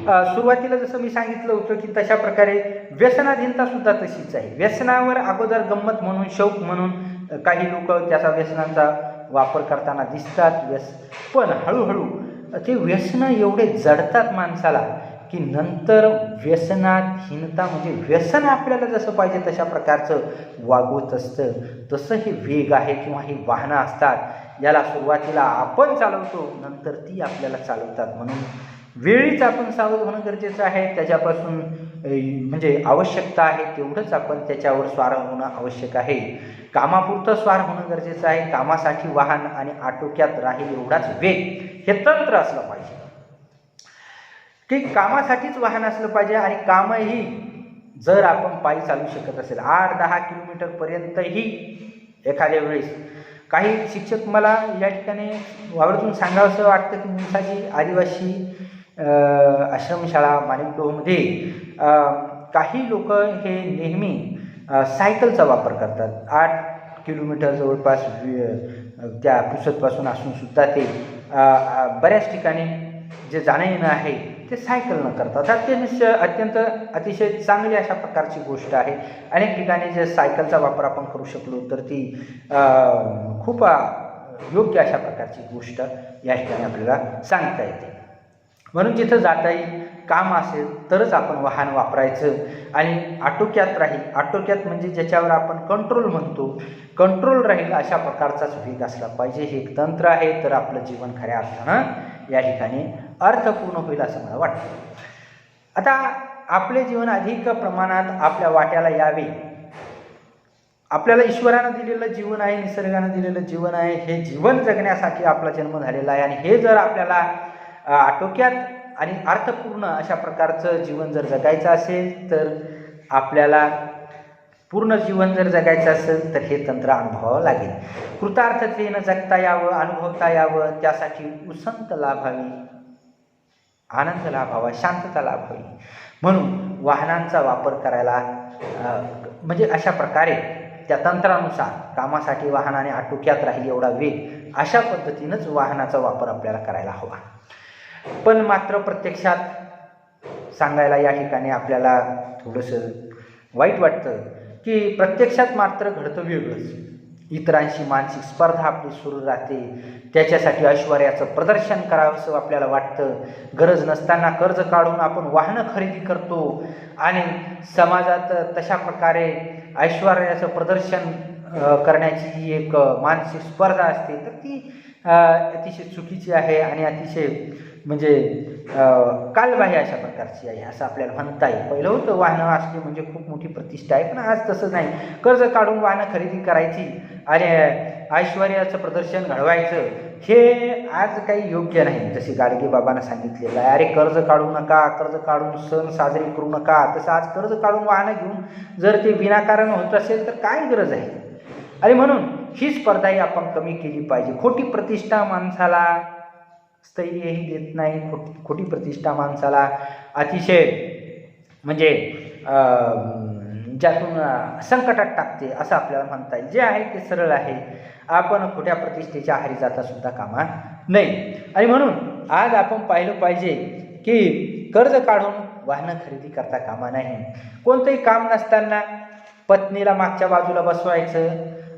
A: सुरुवातीला जसं मी सांगितलं होतं की तशा प्रकारे व्यसनाधीनता सुद्धा तशीच आहे. व्यसनावर अगोदर गंमत म्हणून, शौक म्हणून काही लोक त्याचा व्यसनांचा वापर करताना दिसतात. पण हळूहळू ते व्यसनं एवढे जडतात माणसाला की नंतर व्यसनाधीनता म्हणजे व्यसन आपल्याला जसं पाहिजे तशा प्रकारचं वागवत असतं. तसं हे वेग आहे किंवा ही वाहनं असतात, याला सुरुवातीला आपण चालवतो, नंतर ती आपल्याला चालवतात. म्हणून वेळीच आपण सावध होणं गरजेचं आहे. त्याच्यापासून म्हणजे आवश्यकता आहे तेवढंच आपण त्याच्यावर स्वार होणं आवश्यक आहे. कामापुरतं स्वार होणं गरजेचं आहे. कामासाठी वाहन आणि आटोक्यात राहील एवढाच वेग हे तंत्र असलं पाहिजे की कामासाठीच वाहन असलं पाहिजे. आणि कामही जर आपण पायी चालू शकत असेल 8-10 किलोमीटरपर्यंतही एखाद्या वेळेस, काही शिक्षक मला या ठिकाणी आवर्जून सांगावंसं वाटतं की मुंसाची आदिवासी आश्रमशाळा माणिकडोहमध्ये काही लोक हे नेहमी सायकलचा वापर करतात. 8 किलोमीटर जवळपास त्या पुसदपासून असूनसुद्धा ते बऱ्याच ठिकाणी जे जाणं येणं आहे ते सायकलनं करतात. अतिशय चांगली अशा प्रकारची गोष्ट आहे. अनेक ठिकाणी जे सायकलचा वापर आपण करू शकलो तर ती खूप योग्य अशा प्रकारची गोष्ट या ठिकाणी आपल्याला सांगता येते. म्हणून जिथं जाता येईल, काम असेल तरच आपण वाहन वापरायचं आणि आटोक्यात राहील. आटोक्यात म्हणजे ज्याच्यावर आपण कंट्रोल म्हणतो, कंट्रोल राहील अशा प्रकारचाच वेग असला पाहिजे. हे एक तंत्र आहे, तर आपलं जीवन खऱ्या अर्थानं या ठिकाणी अर्थपूर्ण होईल असं मला वाटतं. आता आपले जीवन अधिक प्रमाणात आपल्या वाट्याला यावे. आपल्याला ईश्वरानं दिलेलं जीवन आहे, निसर्गानं दिलेलं जीवन आहे. हे जीवन जगण्यासाठी आपला जन्म झालेला आहे आणि हे जर आपल्याला आटोक्यात आणि अर्थपूर्ण अशा प्रकारचं जीवन जर जगायचं असेल तर आपल्याला पूर्ण जीवन जर जगायचं असेल तर हे तंत्र अनुभवावं लागेल. कृतार्थतेनं जगता यावं, अनुभवता यावं, त्यासाठी उसंत लाभावी, आनंद लाभावा, शांतता लाभावी. म्हणून वाहनांचा वापर करायला म्हणजे अशा प्रकारे त्या तंत्रानुसार कामासाठी वाहनाने आटोक्यात राहील एवढा वेग, अशा पद्धतीनंच वाहनाचा वापर आपल्याला करायला हवा. पण मात्र प्रत्यक्षात सांगायला या ठिकाणी आपल्याला थोडंसं वाईट वाटतं की प्रत्यक्षात मात्र घडतं वेगळंच. इतरांशी मानसिक स्पर्धा आपली सुरू राहते, त्याच्यासाठी ऐश्वर्याचं प्रदर्शन करावंसं आपल्याला वाटतं. गरज नसताना कर्ज काढून आपण वाहनं खरेदी करतो आणि समाजात तशा प्रकारे ऐश्वर्याचं प्रदर्शन करण्याची जी एक मानसिक स्पर्धा असते तर ती अतिशय चुकीची आहे आणि अतिशय म्हणजे कालबाह्य अशा प्रकारची आहे असं आपल्याला म्हणता येईल. पहिलं होतं वाहनं असली म्हणजे खूप मोठी प्रतिष्ठा आहे, पण आज तसं नाही. कर्ज काढून वाहनं खरेदी करायची आणि ऐश्वर्याचं प्रदर्शन घडवायचं हे आज काही योग्य नाही. जसे गाडगे बाबांना सांगितलेलं आहे, अरे कर्ज काढू नका, कर्ज काढून सण साजरे करू नका. तसं आज कर्ज काढून वाहनं घेऊन जर ते विनाकारण होत असेल तर काय गरज आहे. आणि म्हणून ही स्पर्धाही आपण कमी केली पाहिजे. खोटी प्रतिष्ठा माणसाला स्थैर्यही देत नाही, खोटी प्रतिष्ठा माणसाला अतिशय म्हणजे ज्यातून संकटात टाकते असं आपल्याला म्हणता येईल. जे आहे ते सरळ आहे. आपण खोट्या प्रतिष्ठेच्या आहारी जाता सुद्धा कामा नाही. आणि म्हणून आज आपण पाहिलं पाहिजे की कर्ज काढून वाहनं खरेदी करता कामा नाही. कोणतंही काम नसताना पत्नीला मागच्या बाजूला बसवायचं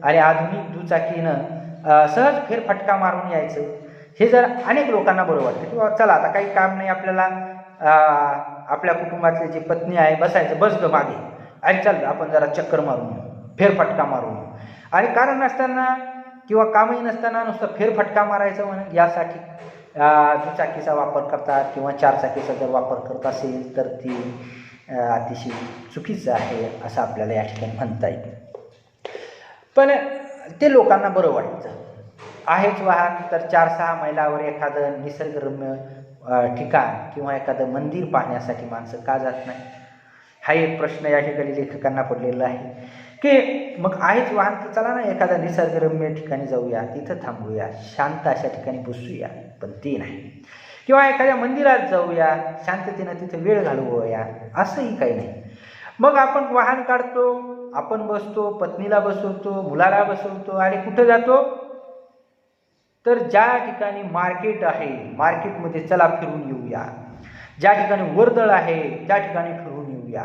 A: आणि आधुनिक दुचाकीनं सहज फेरफटका मारून यायचं, हे जर अनेक लोकांना बरं वाटतं किंवा चला आता काही काम नाही आपल्याला, आपल्या कुटुंबातले जी पत्नी आहे बसायचं, बस ग मागे आणि चल आपण जरा चक्कर मारून येऊ, फेरफटका मारून येऊ. आणि कारण नसताना किंवा कामही नसताना नुसतं फेरफटका मारायचं म्हणून यासाठी दुचाकीचा वापर करतात किंवा चारचाकीचा जर वापर करत असेल तर ती अतिशय चुकीचं आहे असं आपल्याला या ठिकाणी म्हणता येईल. पण ते लोकांना बरं वाटतं. आहेच वाहन तर 4-6 मैलावर एखादं निसर्गरम्य ठिकाण किंवा एखादं मंदिर पाहण्यासाठी माणसं का जात नाही, हा एक प्रश्न या ठिकाणी लेखकांना पडलेला आहे. की मग आहेच वाहन तर चला ना एखाद्या निसर्गरम्य ठिकाणी जाऊया, तिथं थांबूया, शांत अशा ठिकाणी बसूया, पण ते नाही. किंवा एखाद्या मंदिरात जाऊया, शांततेनं तिथं वेळ घालवूया, असंही काही नाही. मग आपण वाहन काढतो, आपण बसतो, पत्नीला बसवतो, मुलाला बसवतो आणि कुठं जातो तर ज्या ठिकाणी मार्केट आहे मार्केटमध्ये चला फिरून येऊया, ज्या ठिकाणी वर्दळ आहे त्या ठिकाणी फिरून येऊया,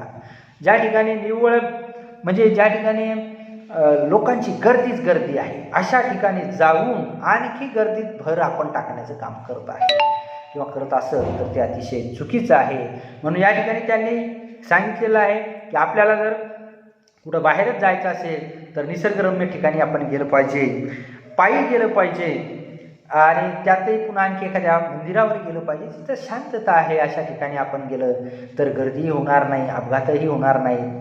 A: ज्या ठिकाणी निव्वळ म्हणजे ज्या ठिकाणी लोकांची गर्दीच गर्दी आहे अशा ठिकाणी जाऊन आणखी गर्दीत भर आपण टाकण्याचं काम करत आहे किंवा करत असेल तर ते अतिशय चुकीचं आहे. म्हणून या ठिकाणी त्यांनी सांगितलेलं आहे की आपल्याला जर कुठं बाहेरच जायचं असेल तर निसर्गरम्य ठिकाणी आपण गेलं पाहिजे, पायी गेलं पाहिजे आणि त्यातही पुन्हा आणखी एखाद्या मंदिरावर गेलं पाहिजे जिथं शांतता आहे. अशा ठिकाणी आपण गेलं तर गर्दीही होणार नाही, अपघातही होणार नाही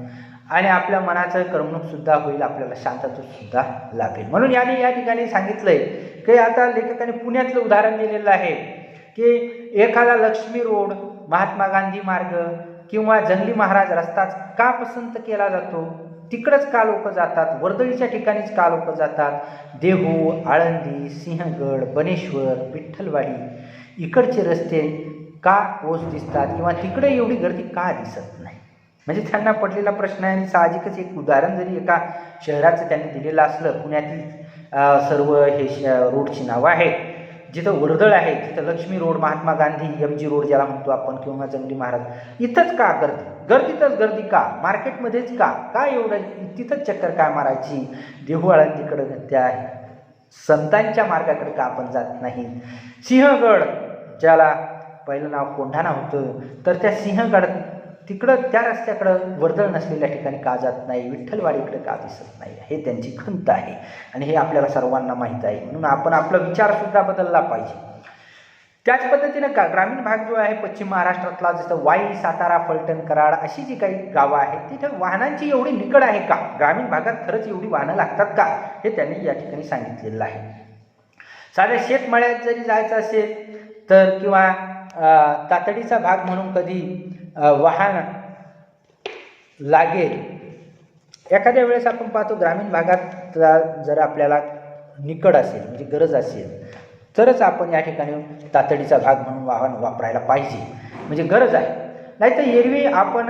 A: आणि आपल्या मनाचं करमणूकसुद्धा होईल, आपल्याला शांततासुद्धा लाभेल. म्हणून याने या ठिकाणी सांगितलंय की आता लेखकाने पुण्यातलं उदाहरण दिलेलं आहे की एखादा लक्ष्मी रोड, महात्मा गांधी मार्ग किंवा जंगली महाराज रस्ता का पसंत केला जातो, तिकडंच का लोक जातात, वर्दळीच्या ठिकाणीच का लोक जातात, देहू, आळंदी, सिंहगड, बनेश्वर, विठ्ठलवाडी इकडचे रस्ते का ओस दिसतात किंवा तिकडे एवढी गर्दी का दिसत नाही. म्हणजे त्यांना पडलेला प्रश्न आहे. आणि साहजिकच एक उदाहरण जरी एका शहराचं त्यांनी दिलेलं असलं, पुण्यातील सर्व हे रोडची नावं आहेत, जिथं वर्दळ आहे तिथं Lakshmi road, Mahatma Gandhi, MG road ज्याला म्हणतो आपण किंवा जंगली महाराज, इथंच का गर्दीतच गर्दी का, मार्केटमध्येच का एवढं तिथंच चक्कर काय मारायची, देहू आळंदीकडं त्या संतांच्या मार्गाकडे का आपण जात नाही. सिंहगड ज्याला पहिलं नाव कोंढाणा होतं तर त्या सिंहगड तिकडं त्या रस्त्याकडं वर्दळ नसलेल्या ठिकाणी का जात नाही, विठ्ठलवाडीकडे का दिसत नाही, हे त्यांची खंत आहे आणि हे आपल्याला सर्वांना माहीत आहे. म्हणून आपण आपला विचारसुद्धा बदलला पाहिजे. त्याच पद्धतीनं ग्रामीण भाग जो आहे पश्चिम महाराष्ट्रातला, जसं वाई, सातारा, फलटण, कराड अशी जी काही गावं आहेत तिथं वाहनांची एवढी निकड आहे का, ग्रामीण भागात खरंच एवढी वाहनं लागतात का, हे त्यांनी या ठिकाणी सांगितलेलं आहे. साध्या शेतमळ्यात जरी जायचं असेल तर किंवा तातडीचा भाग म्हणून कधी वाहन लागेल, एखाद्या वेळेस आपण पाहतो ग्रामीण भागात जर आपल्याला निकड असेल म्हणजे गरज असेल तरच आपण या ठिकाणी तातडीचा भाग म्हणून वाहन वापरायला पाहिजे, म्हणजे गरज आहे. नाहीतर एरवी आपण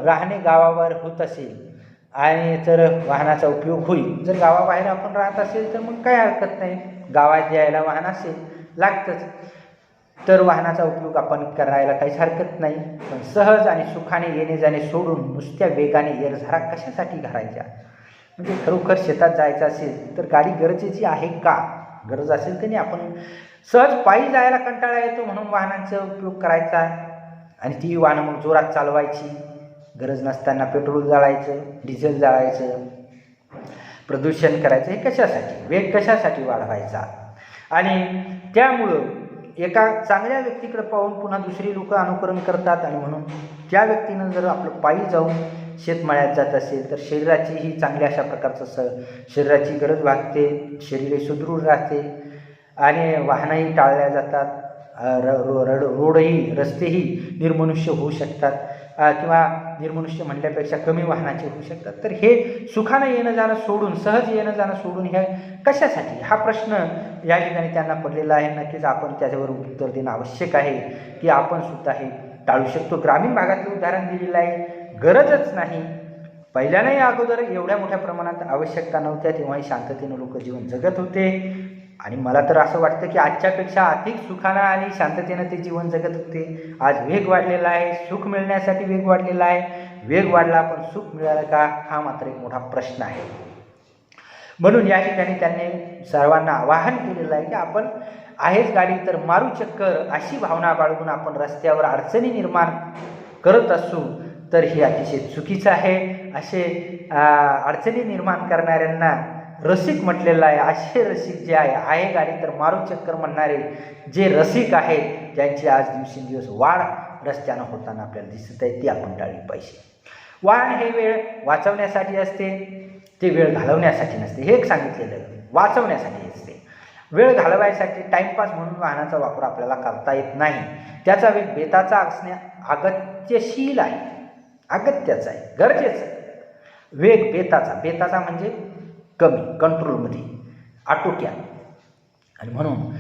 A: राहणे गावावर होत असेल आणि तर वाहनाचा उपयोग होईल. जर गावाबाहेर आपण राहत असेल तर मग काय हरकत नाही, गावात यायला वाहन असेल लागतंच, तर वाहनाचा उपयोग आपण करायला काहीच हरकत नाही. पण सहज आणि सुखाने येणे जाणे सोडून नुसत्या वेगाने येरझारा कशासाठी घालायच्या? म्हणजे खरोखर शेतात जायचं असेल तर गाडी गरजेची आहे का? गरज असेल तर नाही, आपण सहज पायी जायला कंटाळा येतो म्हणून वाहनांचा उपयोग करायचा आणि ती वाहनं मग जोरात चालवायची, गरज नसताना पेट्रोल जाळायचं, डिझेल जाळायचं, प्रदूषण करायचं. हे कशासाठी? वेग कशासाठी वाढवायचा? आणि त्यामुळं एका चांगल्या व्यक्तीकडे पाहून पुन्हा दुसरी लोक अनुकरण करतात आणि म्हणून त्या व्यक्तीनं जर आपलं पायी जाऊन शेतमाळ्यात जात असेल तर शरीराचीही चांगल्या अशा प्रकारचं शरीराची गरज भागते, शरीर सुदृढ राहते आणि वाहनंही टाळल्या जातात, रोडही रस्तेही निर्मनुष्य होऊ शकतात किंवा निर्मनुष्य म्हणल्यापेक्षा कमी वाहनाचे होऊ शकतात. तर हे सुखानं येणं जाणं सोडून, सहज येणं जाणं सोडून हे कशासाठी? हा प्रश्न या ठिकाणी त्यांना पडलेला आहे. नक्कीच आपण त्याच्यावर उत्तर देणं आवश्यक आहे की आपण सुद्धा हे टाळू शकतो. ग्रामीण भागातलं उदाहरण दिलेलं आहे, गरजच नाही. पहिल्यानंही अगोदर एवढ्या मोठ्या प्रमाणात आवश्यकता नव्हत्या, तेव्हाही शांततेनं लोक जीवन जगत होते आणि मला तर असं वाटतं की आजच्यापेक्षा अधिक सुखानं आणि शांततेनं ते जीवन जगत होते. आज वेग वाढलेला आहे, सुख मिळण्यासाठी वेग वाढलेला आहे. वेग वाढला पण सुख मिळालं का? हा मात्र एक मोठा प्रश्न आहे. म्हणून या ठिकाणी त्यांनी सर्वांना आवाहन केलेलं आहे की आपण आहेच गाडी तर मारू चक्कर, अशी भावना बाळगून आपण रस्त्यावर अडचणी निर्माण करत असू तर हे अतिशय चुकीचं आहे. असे अडचणी निर्माण करणाऱ्यांना रसिक म्हटलेलं आहे. असे रसिक जे आहे गाडी तर मारू चक्कर म्हणणारे जे रसिक आहेत, ज्यांची आज दिवसेंदिवस वाढ रस्त्यानं होताना आपल्याला दिसत आहे, ती आपण टाळली पाहिजे. वाहन हे वेळ वाचवण्यासाठी असते, ते वेळ घालवण्यासाठी नसते. हे एक सांगितलेलं वाचवण्यासाठी असते. वेळ घालवायसाठी टाईमपास म्हणून वाहनाचा वापर आपल्याला करता येत नाही. त्याचा वेग बेताचा असणे अगत्यशील आहे, अगत्याचा आहे, गरजेचं आहे. वेग बेताचा म्हणजे कमी, कंट्रोलमध्ये, आटोक्यात, आणि म्हणून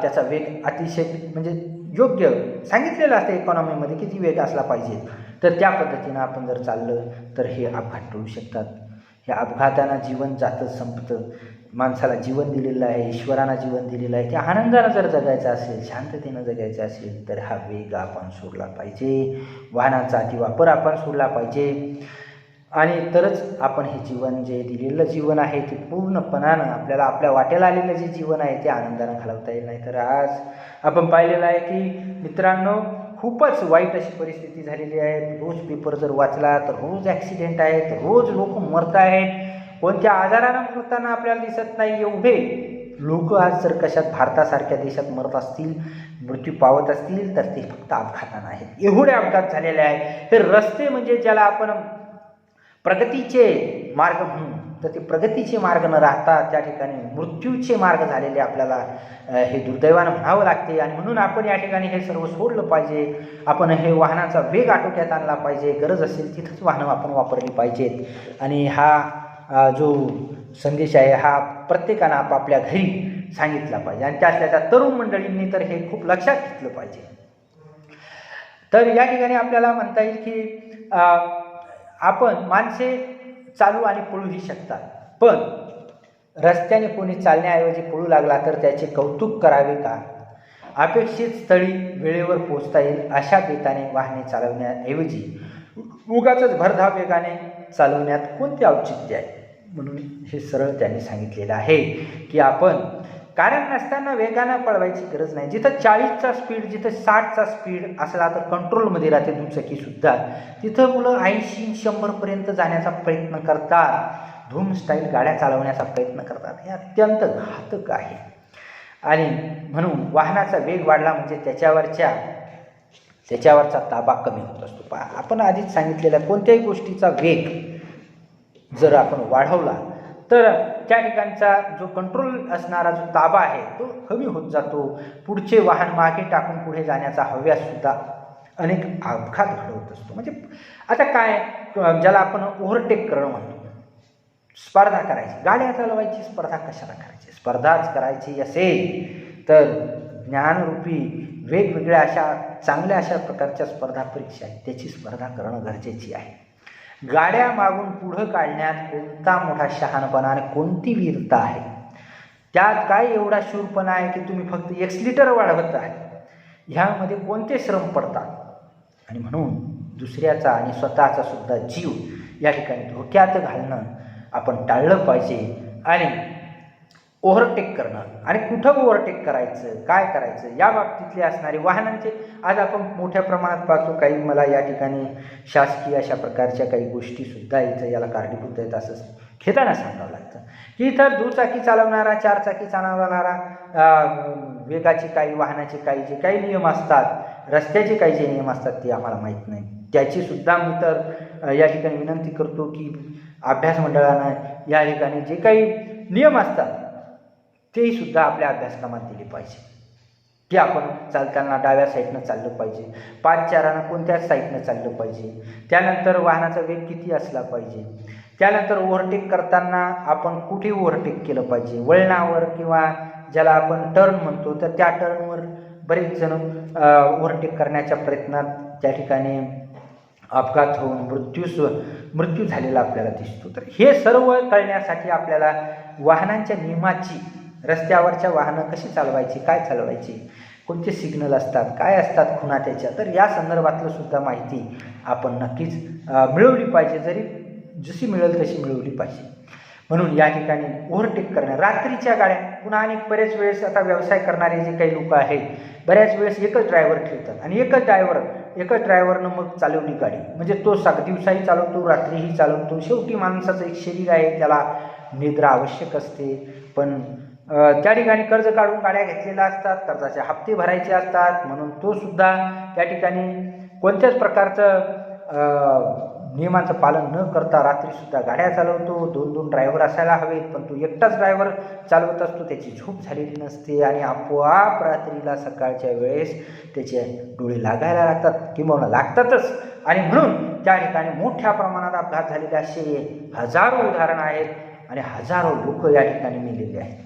A: त्याचा वेग अतिशय म्हणजे योग्य सांगितलेलं असतं इकॉनॉमीमध्ये किती वेग असला पाहिजे. तर त्या पद्धतीनं आपण जर चाललं तर हे अपघात टळू शकतात. ह्या अपघातानं जीवन जातं, संपतं. माणसाला जीवन दिलेलं आहे, ईश्वरानं जीवन दिलेलं आहे, ते आनंदानं जर जगायचं असेल, शांततेनं जगायचं असेल तर हा वेग आपण सोडला पाहिजे, वाहनाचा अतिवापर आपण सोडला पाहिजे. आणि तरच आपण हे जीवन जे दिलेलं जीवन आहे ते पूर्णपणानं आपल्याला आपल्या वाट्याला आलेलं जे जीवन आहे ते आनंदानं घालवता येईल. नाही तर आज आपण पाहिलेलं आहे की मित्रांनो खूपच वाईट अशी परिस्थिती झालेली आहे. रोज पेपर जर वाचला तर रोज ॲक्सिडेंट आहेत, रोज लोक मरत आहेत. कोणत्या आजारानं मरताना आपल्याला दिसत नाही. एवढे लोक आज जर कशात भारतासारख्या देशात मरत असतील, मृत्यू पावत असतील तर ते फक्त अपघातानं आहेत. एवढे अपघात झालेले आहेत. हे रस्ते म्हणजे ज्याला आपण प्रगतीचे मार्ग म्हणून, तर ते प्रगतीचे मार्ग न राहता त्या ठिकाणी मृत्यूचे मार्ग झालेले आपल्याला हे दुर्दैवानं म्हणावं लागते. आणि म्हणून आपण या ठिकाणी हे सर्व सोडलं पाहिजे. आपण हे वाहनाचा वेग आटोक्यात आणला पाहिजे. गरज असेल तिथंच वाहनं आपण वापरली पाहिजेत. आणि हा जो संदेश आहे हा प्रत्येकानं आपापल्या घरी सांगितला पाहिजे आणि त्यातल्या तरुण मंडळींनी तर हे खूप लक्षात घेतलं पाहिजे. तर या ठिकाणी आपल्याला म्हणता येईल की आपण माणसे चालू आणि पळूही शकतात, पण रस्त्याने कोणी चालण्याऐवजी पळू लागला तर त्याचे कौतुक करावे का? अपेक्षित स्थळी वेळेवर पोहोचता येईल अशा बेताने वाहने चालवण्याऐवजी उगाचच भरधाव वेगाने चालवण्यात कोणते औचित्य आहे? म्हणून हे सरळ त्यांनी सांगितलेलं आहे की आपण कारण नसताना वेगानं पळवायची गरज नाही. जिथं 40चा स्पीड, जिथं 60चा स्पीड असला तर कंट्रोलमध्ये राहते दुचाकीसुद्धा. तिथं मुलं 80-100पर्यंत जाण्याचा प्रयत्न करतात, धूम स्टाईल गाड्या चालवण्याचा प्रयत्न करतात. हे अत्यंत घातक आहे. आणि म्हणून वाहनाचा वेग वाढला म्हणजे त्याच्यावरचा ताबा कमी होत असतो. आपण आधीच सांगितलेल्या कोणत्याही गोष्टीचा वेग जर आपण वाढवला तर त्या ठिकाणचा जो कंट्रोल असणारा जो ताबा आहे तो कमी होत जातो. पुढचे वाहन मागे टाकून पुढे जाण्याचा हव्याससुद्धा अनेक अपघात घडवत असतो. म्हणजे आता काय ज्याला आपण ओव्हरटेक करणं म्हणतो, स्पर्धा करायची, गाड्या चालवायची स्पर्धा कशाला करायची? स्पर्धाच करायची असेल तर ज्ञानरूपी वेगवेगळ्या अशा चांगल्या अशा प्रकारच्या स्पर्धा परीक्षा आहेत, त्याची स्पर्धा करणं गरजेची आहे. गाड्या मागून पुढं काढण्यात कोणता मोठा शहाणपणा आणि कोणती वीरता आहे? त्यात काय एवढा शूरपणा आहे की तुम्ही फक्त एक्सलिटर वाढवत आहे? ह्यामध्ये कोणते श्रम पडतात? आणि म्हणून दुसऱ्याचा आणि स्वतःचा सुद्धा जीव या ठिकाणी धोक्यात घालणं आपण टाळलं पाहिजे. आणि ओव्हरटेक करणं आणि कुठं ओव्हरटेक करायचं, काय करायचं, या बाबतीतले असणारे वाहनांचे आज आपण मोठ्या प्रमाणात पाहतो. काही मला या ठिकाणी शासकीय अशा प्रकारच्या काही गोष्टीसुद्धा इथं याला कारणीभूत आहेत असं खेदानं सांगावं लागतं की इथं दुचाकी चालवणारा, चारचाकी चालवणारा, वेगाचे काही, वाहनाचे काही जे काही नियम असतात, रस्त्याचे काही जे नियम असतात ते आम्हाला माहीत नाही. त्याचीसुद्धा मी तर या ठिकाणी विनंती करतो की अभ्यास मंडळानं या ठिकाणी जे काही नियम असतात तेही सुद्धा आपल्या अभ्यासक्रमात दिले पाहिजे. की आपण चालताना डाव्या साईडनं चाललं पाहिजे, 5-4 कोणत्याच साईडनं चाललं पाहिजे, त्यानंतर वाहनाचा वेग किती असला पाहिजे, त्यानंतर ओव्हरटेक करताना आपण कुठे ओव्हरटेक केलं पाहिजे, वळणावर किंवा ज्याला आपण टर्न म्हणतो तर त्या टर्नवर बरेच जण ओव्हरटेक करण्याच्या प्रयत्नात त्या ठिकाणी अपघात होऊन मृत्यू झालेला आपल्याला दिसतो. तर हे सर्व कळण्यासाठी आपल्याला वाहनांच्या नियमाची, रस्त्यावरच्या वाहनं कशी चालवायची, काय चालवायची, कोणते सिग्नल असतात, काय असतात खुणा त्याच्या, तर या संदर्भातलं सुद्धा माहिती आपण नक्कीच मिळवली पाहिजे. जशी मिळेल तशी मिळवली पाहिजे. म्हणून या ठिकाणी ओव्हरटेक करणं, रात्रीच्या गाड्या, पुन्हा आणि बरेच वेळेस आता व्यवसाय करणारे जे काही लोक आहेत बऱ्याच वेळेस एकच ड्रायव्हर ठेवतात आणि एकच ड्रायव्हरनं मग चालवली गाडी, म्हणजे तो दिवसाही चालवतो, रात्रीही चालवतो. शेवटी माणसाचं एक शरीर आहे, त्याला निद्रा आवश्यक असते. पण त्या ठिकाणी कर्ज काढून गाड्या घेतलेल्या असतात, कर्जाचे हप्ते भरायचे असतात, म्हणून तो सुद्धा त्या ठिकाणी कोणत्याच प्रकारचं नियमांचं पालन न करता रात्रीसुद्धा गाड्या चालवतो. 2-2 ड्रायव्हर असायला हवेत, पण तो एकटाच ड्रायव्हर चालवत असतो, त्याची झोप झालेली नसते आणि आपोआप रात्रीला सकाळच्या वेळेस त्याचे डोळे लागायला लागतात किंवा लागतातच. आणि म्हणून त्या ठिकाणी मोठ्या प्रमाणात अपघात झालेले असे हजारो उदाहरणं आहेत आणि हजारो लोक या ठिकाणी मेलेले आहेत.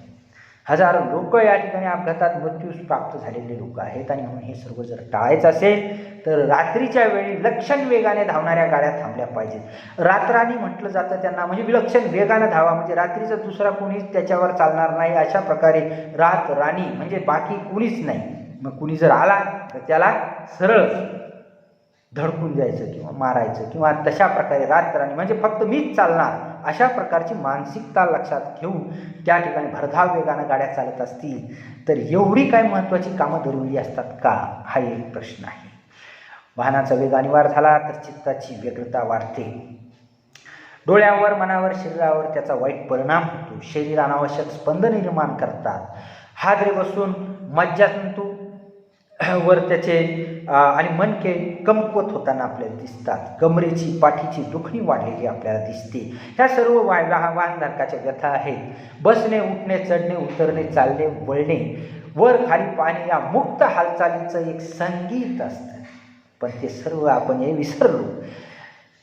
A: हजारो लोक या ठिकाणी अपघातात मृत्यू प्राप्त झालेले लोक आहेत. आणि म्हणून हे सर्व जर टाळायचं असेल तर रात्रीच्या वेळी लक्षण वेगाने धावणाऱ्या गाड्या थांबल्या पाहिजेत. रात्राणी म्हटलं जातं त्यांना, म्हणजे विलक्षण वेगानं धावा, म्हणजे रात्रीचं दुसरा कोणीच त्याच्यावर चालणार नाही, अशा प्रकारे राणी म्हणजे बाकी कुणीच नाही. मग कुणी जर आला तर त्याला सरळ धडकून द्यायचं किंवा मारायचं किंवा तशा प्रकारे राणी म्हणजे फक्त मीच चालणार, अशा प्रकारची मानसिकता लक्षात घेऊन त्या ठिकाणी भरधाव वेगानं गाड्या चालत असतील तर एवढी काय महत्त्वाची कामं दरवली असतात का, हा एक प्रश्न आहे. वाहनाचा वेग अनिवार्य झाला तर चित्ताची व्यग्रता वाढते. डोळ्यावर, मनावर, शरीरावर त्याचा वाईट परिणाम होतो. शरीर अनावश्यक स्पंद निर्माण करतात. हादरे बसून मज्जातंतू वर त्याचे आणि मनके कमकुवत होताना आपल्याला दिसतात. कमरेची, पाठीची दुखणी वाढलेली आपल्याला दिसते. ह्या सर्व वाहनधारकाच्या व्यथा आहेत. बसणे, उठणे, चढणे, उतरणे, चालणे, वळणे, वर खाली पाहणे या मुक्त हालचालीचं एक संगीत असतं. पण ते सर्व आपण हे विसरलो.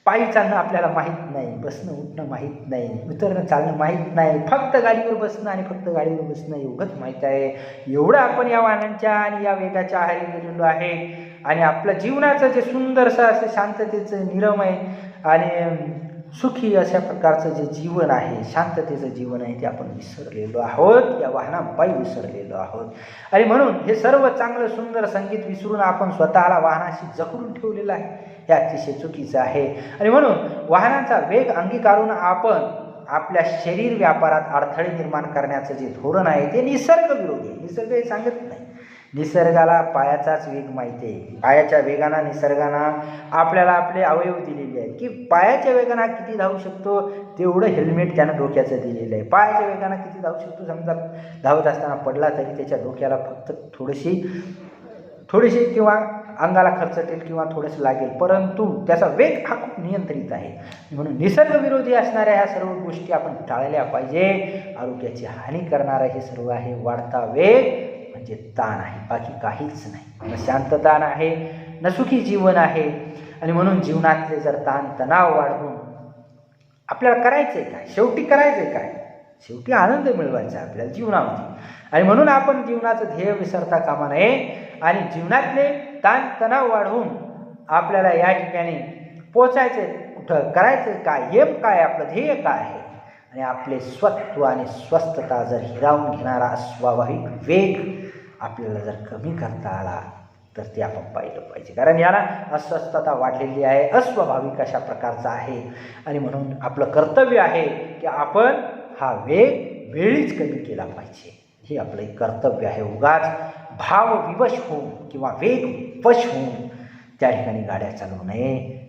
A: पायी चालणं आपल्याला माहीत नाही, बसणं उठणं माहीत नाही, उतरणं चालणं माहीत नाही, फक्त गाडीवर बसणं आणि फक्त गाडीवर बसणं एवढंच माहीत आहे. एवढं आपण या वाहनांच्या आणि या वेगाच्या आहारी गेलेलो आहे आणि आपलं जीवनाचं जे सुंदरसं असं शांततेचं, निरमय आणि सुखी अशा प्रकारचं जे जीवन आहे, शांततेचं जीवन आहे, ते आपण विसरलेलो आहोत, या वाहनापायी विसरलेलो आहोत. आणि म्हणून हे सर्व चांगलं सुंदर संगीत विसरून आपण स्वतःला वाहनाशी जखडून ठेवलेलं आहे, हे अतिशय चुकीचं आहे. आणि म्हणून वाहनांचा वेग अंगीकारून आपण आपल्या शरीर व्यापारात अडथळे निर्माण करण्याचं जे धोरण आहे ते निसर्गविरोधी आहे. निसर्ग हे सांगत नाही. निसर्गाला पायाचाच वेग माहिती आहे. पायाच्या वेगानं निसर्गानं आपल्याला आपले अवयव दिलेले आहेत की पायाच्या वेगानं किती धावू शकतो तेवढं हेल्मेट त्यानं डोक्याचं दिलेलं आहे. पायाच्या वेगानं किती धावू शकतो, समजा धावत असताना पडला तरी त्याच्या डोक्याला फक्त थोडीशी किंवा अंगाला खरचटेल किंवा थोडंसं लागेल, परंतु त्याचा वेग हा खूप नियंत्रित आहे. म्हणून निसर्गविरोधी असणाऱ्या ह्या सर्व गोष्टी आपण टाळल्या पाहिजे. आरोग्याची हानी करणारं हे सर्व आहे. वाढता वेग म्हणजे ताण आहे, बाकी काहीच नाही. न शांतता आहे, न सुखी जीवन आहे. आणि म्हणून जीवनातले जर ताण तणाव वाढवून आपल्याला करायचं आहे काय, शेवटी करायचं आहे काय, शेवटी आनंद मिळवायचा आपल्याला जीवनामध्ये. आणि म्हणून आपण जीवनाचं ध्येय विसरता कामा नये. आणि जीवनातले ताण तणाव वाढवून आपल्याला या ठिकाणी पोचायचं आहे कुठं, करायचं काय, एम काय, आपलं ध्येय काय आहे. आणि आपले स्वत्व आणि स्वस्थता जर हिरावून घेणारा अस्वाभाविक वेग आपल्याला जर कमी करता आला तर ते आपण पाहिलं पाहिजे. कारण याला अस्वस्थता वाढलेली आहे, अस्वाभाविक अशा प्रकारचा आहे. आणि म्हणून आपलं कर्तव्य आहे की आपण हा वेग वेळीच कमी केला पाहिजे. हे आपलं एक कर्तव्य आहे. उगाच भावविवश होऊन किंवा वेगवश होऊन त्या ठिकाणी गाड्या चालवू नये.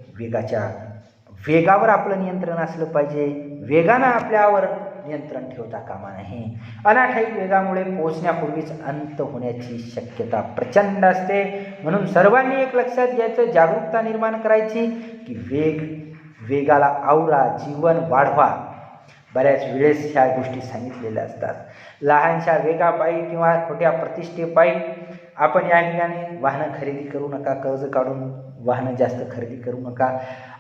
A: वेगावर आपलं नियंत्रण असलं पाहिजे. वेगानं आपल्यावर नियंत्रण ठेवता कामा नये. अनाठायी वेगामुळे पोहोचण्यापूर्वीच अंत होण्याची शक्यता प्रचंड असते. म्हणून सर्वांनी एक लक्षात घ्यायचं, जागरूकता निर्माण करायची की वेगाला आवरा, जीवन वाढवा. बऱ्याच वेळेस ह्या गोष्टी सांगितलेल्या असतात. लहानशा वेगापायी किंवा खोट्या प्रतिष्ठेपायी आपण या ठिकाणी वाहनं खरेदी करू नका, कर्ज काढून वाहनं जास्त खरेदी करू नका.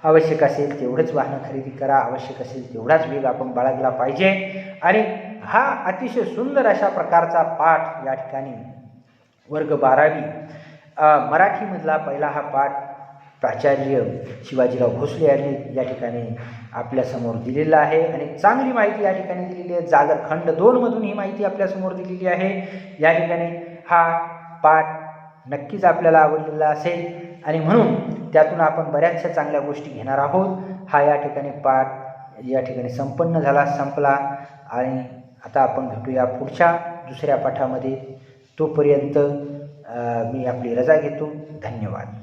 A: आवश्यक असेल तेवढंच वाहनं खरेदी करा, आवश्यक असेल तेवढाच वेग आपण बाळगला पाहिजे. आणि हा अतिशय सुंदर अशा प्रकारचा पाठ या ठिकाणी वर्ग 12वी मराठीमधला पहिला हा पाठ प्राचार्य शिवाजीराव भोसले यांनी या ठिकाणी आपल्यासमोर दिलेला आहे. आणि चांगली माहिती या ठिकाणी दिलेली आहे. जागर खंड 2मधून ही माहिती आपल्यासमोर दिलेली आहे. या ठिकाणी हा पाठ नक्कीच आपल्याला आवडलेला असेल आणि म्हणून त्यातून आपण बऱ्याचशा चांगल्या गोष्टी घेणार आहोत. हा या ठिकाणी पाठ या ठिकाणी संपला आणि आता आपण भेटूया पुढच्या दुसऱ्या पाठामध्ये. तोपर्यंत मी आपली रजा घेतो. धन्यवाद.